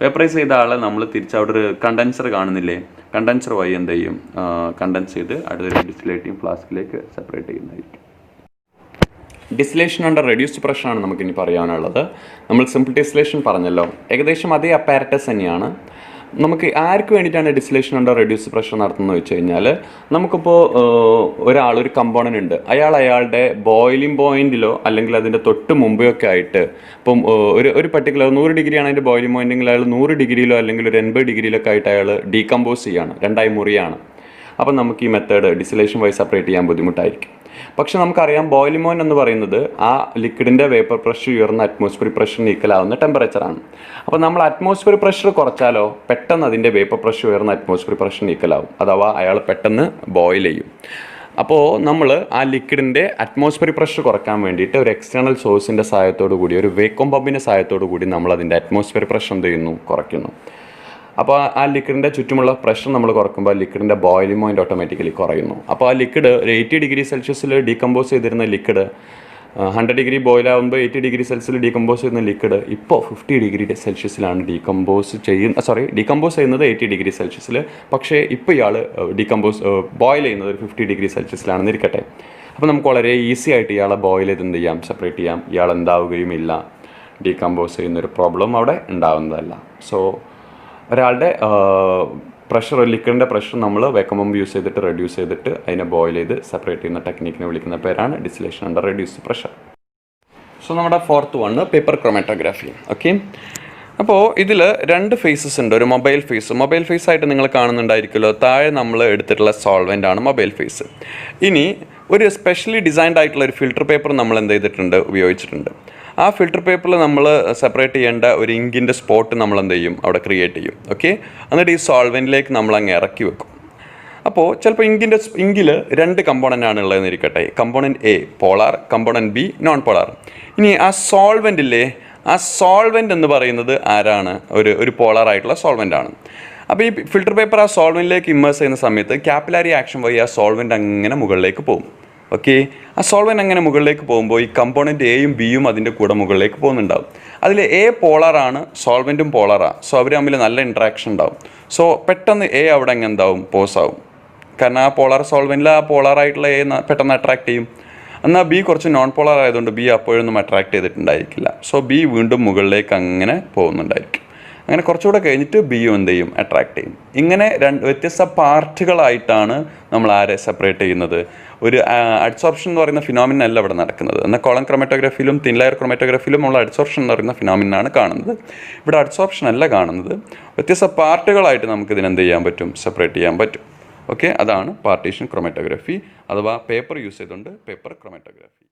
വേപ്പറൈസ് ചെയ്ത ആളെ നമ്മൾ തിരിച്ചവിടെ ഒരു കണ്ടൻസർ കാണുന്നില്ലേ? കണ്ടൻസർ വഴി എന്ത് ചെയ്യും? കണ്ടൻസ് ചെയ്ത് അടുത്തൊരു ഡിസ്റ്റിലേറ്റിംഗ് ഫ്ലാസ്കിലേക്ക് സെപ്പറേറ്റ് ചെയ്യുന്നതായിരിക്കും. ഡിസ്റ്റിലേഷൻ അണ്ടർ റെഡ്യൂസ്ഡ് പ്രഷറാണ് നമുക്കിനി പറയാനുള്ളത്. നമ്മൾ സിമ്പിൾ ഡിസ്റ്റിലേഷൻ പറഞ്ഞല്ലോ, ഏകദേശം അതേ അപ്പാരറ്റസ് തന്നെയാണ്. നമുക്ക് ആർക്ക് വേണ്ടിയിട്ടാണ് ഡിസ്റ്റിലേഷൻ അണ്ടർ റെഡ്യൂസ്ഡ് പ്രഷർ നടത്തുന്നത് വെച്ച് കഴിഞ്ഞാൽ, നമുക്കിപ്പോൾ ഒരു കമ്പോണൻ്റ് ഉണ്ട്. അയാളുടെ ബോയിലിംഗ് പോയിന്റിലോ അല്ലെങ്കിൽ അതിൻ്റെ തൊട്ട് മുമ്പെയൊക്കെ ആയിട്ട്, ഇപ്പം ഒരു പർട്ടിക്കുലർ 100 ഡിഗ്രിയാണ് അതിൻ്റെ ബോയിലിംഗ് പോയിന്റെങ്കിൽ അയാൾ 100 ഡിഗ്രിയിലോ അല്ലെങ്കിൽ ഒരു 80 ഡിഗ്രിയിലൊക്കെ ആയിട്ട് അയാൾ ഡീകമ്പോസ് ചെയ്യാണ്, 2 മുറിയാണ്. അപ്പം നമുക്ക് ഈ മെത്തേഡ് ഡിസ്റ്റിലേഷൻ വഴി സെപ്പറേറ്റ് ചെയ്യാൻ ബുദ്ധിമുട്ടായിരിക്കും. പക്ഷെ നമുക്കറിയാം ബോയിലിംഗ് പോയിന്റ് എന്ന് പറയുന്നത് ആ ലിക്വിഡിൻ്റെ വേപ്പർ പ്രഷർ ഉയർന്ന അറ്റ്മോസ്ഫിയറിക് പ്രഷറിന് ഈക്വലാവുന്ന ടെമ്പറേച്ചറാണ്. അപ്പോൾ നമ്മൾ അറ്റ്മോസ്ഫിയറിക് പ്രഷർ കുറച്ചാലോ പെട്ടെന്ന് അതിൻ്റെ വേപ്പർ പ്രഷർ ഉയർന്ന അറ്റ്മോസ്ഫിയറിക് പ്രഷറിന് ഈക്വലാവും. അഥവാ അയാൾ പെട്ടെന്ന് ബോയിൽ ചെയ്യും. അപ്പോൾ നമ്മൾ ആ ലിക്വിഡിൻ്റെ അറ്റ്മോസ്ഫിയറിക് പ്രഷർ കുറയ്ക്കാൻ വേണ്ടിയിട്ട് ഒരു എക്സ്റ്റേണൽ സോഴ്സിൻ്റെ സഹായത്തോടു കൂടി, ഒരു വേക്യൂം പമ്പിൻ്റെ സഹായത്തോടു കൂടി നമ്മൾ അതിൻ്റെ അറ്റ്മോസ്ഫിയറിക് പ്രഷർ എന്ത് ചെയ്യുന്നു, കുറയ്ക്കുന്നു. അപ്പോൾ ആ ലിക്വിഡിൻ്റെ ചുറ്റുമുള്ള പ്രഷർ നമ്മൾ കുറയ്ക്കുമ്പോൾ ലിക്വിഡിൻ്റെ ബോയിലിംഗ് പോയിന്റ് ഓട്ടോമാറ്റിക്കലി കുറയുന്നു. അപ്പോൾ ആ ലിക്വിഡ് ഒരു 80 ഡിഗ്രി സെൽഷ്യസിൽ ഡീകമ്പോസ് ചെയ്തിരുന്ന ലിക്വിഡ് 100 ഡിഗ്രി ബോയിലാകുമ്പോൾ 80 ഡിഗ്രി സെൽഷ്യസിൽ ഡീകമ്പോസ് ചെയ്യുന്ന ലിക്വിഡ് ഇപ്പോൾ 50 ഡിഗ്രി സെൽഷ്യസിലാണ് ഡീകമ്പോസ് ചെയ്യുന്നത് 80 ഡിഗ്രി സെൽഷ്യസിൽ. പക്ഷേ ഇപ്പോൾ ഇയാൾ ബോയിൽ ചെയ്യുന്നത് ഒരു 50 ഡിഗ്രി സെൽഷ്യസിലാണെന്ന് ഇരിക്കട്ടെ. അപ്പോൾ നമുക്ക് വളരെ ഈസി ആയിട്ട് ഇയാളെ ബോയിൽ ചെയ്ത് എന്ത് ചെയ്യാം, സെപ്പറേറ്റ് ചെയ്യാം. ഇയാൾ എന്താവുകയും ഇല്ല, ഡീകമ്പോസ് ചെയ്യുന്നൊരു പ്രോബ്ലം അവിടെ ഉണ്ടാകുന്നതല്ല. സോ ഒരാളുടെ പ്രഷർ, ലിക്വിഡിൻ്റെ പ്രഷർ നമ്മൾ വേക്യൂം പമ്പ് യൂസ് ചെയ്തിട്ട് റെഡ്യൂസ് ചെയ്തിട്ട് അതിനെ ബോയിൽ ചെയ്ത് സെപ്പറേറ്റ് ചെയ്യുന്ന ടെക്നിക്കിനെ വിളിക്കുന്ന പേരാണ് distillation under reduced pressure. So നമ്മുടെ fourth one paper chromatography. Okay, അപ്പോൾ ഇതിൽ 2 ഫേസസ് ഉണ്ട്. ഒരു മൊബൈൽ ഫേസ് ആയിട്ട് നിങ്ങൾ കാണുന്നുണ്ടായിരിക്കുമല്ലോ. താഴെ നമ്മൾ എടുത്തിട്ടുള്ള സോൾവെൻ്റ് ആണ് മൊബൈൽ ഫേസ്. ഇനി ഒരു സ്പെഷ്യലി ഡിസൈൻഡ് ആയിട്ടുള്ള ഒരു ഫിൽറ്റർ പേപ്പർ നമ്മൾ എന്ത് ചെയ്തിട്ടുണ്ട്, ഉപയോഗിച്ചിട്ടുണ്ട്. ആ ഫിൽറ്റർ പേപ്പറിൽ നമ്മൾ സെപ്പറേറ്റ് ചെയ്യേണ്ട ഒരു ഇങ്കിൻ്റെ സ്പോട്ട് നമ്മൾ എന്ത് ചെയ്യും, അവിടെ ക്രിയേറ്റ് ചെയ്യും. ഓക്കെ, എന്നിട്ട് ഈ സോൾവെൻറ്റിലേക്ക് നമ്മൾ അങ്ങ് ഇറക്കി വെക്കും. അപ്പോൾ ചിലപ്പോൾ ഇങ്കിൽ 2 കമ്പോണൻ്റ് ആണ് ഉള്ളതെന്ന് ഇരിക്കട്ടെ. Component A polar, component B non polar. ഇനി ആ സോൾവെൻറ്റില്ലേ, ആ സോൾവെൻ്റ് എന്ന് പറയുന്നത് ആരാണ്, ഒരു പോളാർ ആയിട്ടുള്ള സോൾവെൻ്റ് ആണ്. അപ്പോൾ ഈ ഫിൽറ്റർ പേപ്പർ ആ സോൾവെൻറ്റിലേക്ക് ഇമ്മേഴ്സ് ചെയ്യുന്ന സമയത്ത് ക്യാപ്പിലാരി ആക്ഷൻ വഴി ആ സോൾവെൻ്റ് അങ്ങനെ മുകളിലേക്ക് പോകും. ഓക്കെ, ആ സോൾവെൻ്റ് അങ്ങനെ മുകളിലേക്ക് പോകുമ്പോൾ ഈ കമ്പോണൻറ്റ് എയും ബിയും അതിൻ്റെ കൂടെ മുകളിലേക്ക് പോകുന്നുണ്ടാവും. അതിൽ എ പോളാറാണ്, സോൾവെൻറ്റും പോളാറാണ്. സോ അവർ തമ്മിൽ നല്ല ഇൻട്രാക്ഷൻ ഉണ്ടാവും. സോ പെട്ടെന്ന് എ അവിടെ എങ്ങനെ എന്താവും, പോസ് ആവും. കാരണം ആ പോളാർ സോൾവെൻറ്റിൽ ആ പോളാറായിട്ടുള്ള എ പെട്ടെന്ന് അട്രാക്ട് ചെയ്യും. എന്നാൽ ബി കുറച്ച് നോൺ പോളാർ ആയതുകൊണ്ട് ബി അപ്പോഴൊന്നും അട്രാക്ട് ചെയ്തിട്ടുണ്ടായിരിക്കില്ല. സോ ബി വീണ്ടും മുകളിലേക്ക് അങ്ങനെ പോകുന്നുണ്ടായിരിക്കും. അങ്ങനെ കുറച്ചുകൂടെ കഴിഞ്ഞിട്ട് ബിയും എന്ത് ചെയ്യും, അട്രാക്ട് ചെയ്യും. ഇങ്ങനെ വ്യത്യസ്ത പാർട്ടുകളായിട്ടാണ് നമ്മൾ ആരെ സെപ്പറേറ്റ് ചെയ്യുന്നത്. ഒരു അഡ്സോർപ്ഷൻ എന്ന് പറയുന്ന ഫിനോമിന അല്ല ഇവിടെ നടക്കുന്നത്. എന്നാൽ കോളം ക്രോമാറ്റോഗ്രാഫിയിലും തിൻ ലെയർ ക്രോമാറ്റോഗ്രാഫിയിലും നമ്മൾ അഡ്സോർപ്ഷൻ എന്ന് പറയുന്ന ഫിനോമിനാണ് കാണുന്നത്. ഇവിടെ അഡ്സോർപ്ഷൻ അല്ല കാണുന്നത്. വ്യത്യസ്ത പാർട്ടുകളായിട്ട് നമുക്ക് ഇതിനെന്ത് ചെയ്യാൻ പറ്റും, സെപ്പറേറ്റ് ചെയ്യാൻ പറ്റും. ഓക്കെ, അതാണ് പാർട്ടീഷൻ ക്രോമാറ്റോഗ്രാഫി അഥവാ പേപ്പർ യൂസ് ചെയ്തുകൊണ്ട് പേപ്പർ ക്രോമാറ്റോഗ്രാഫി.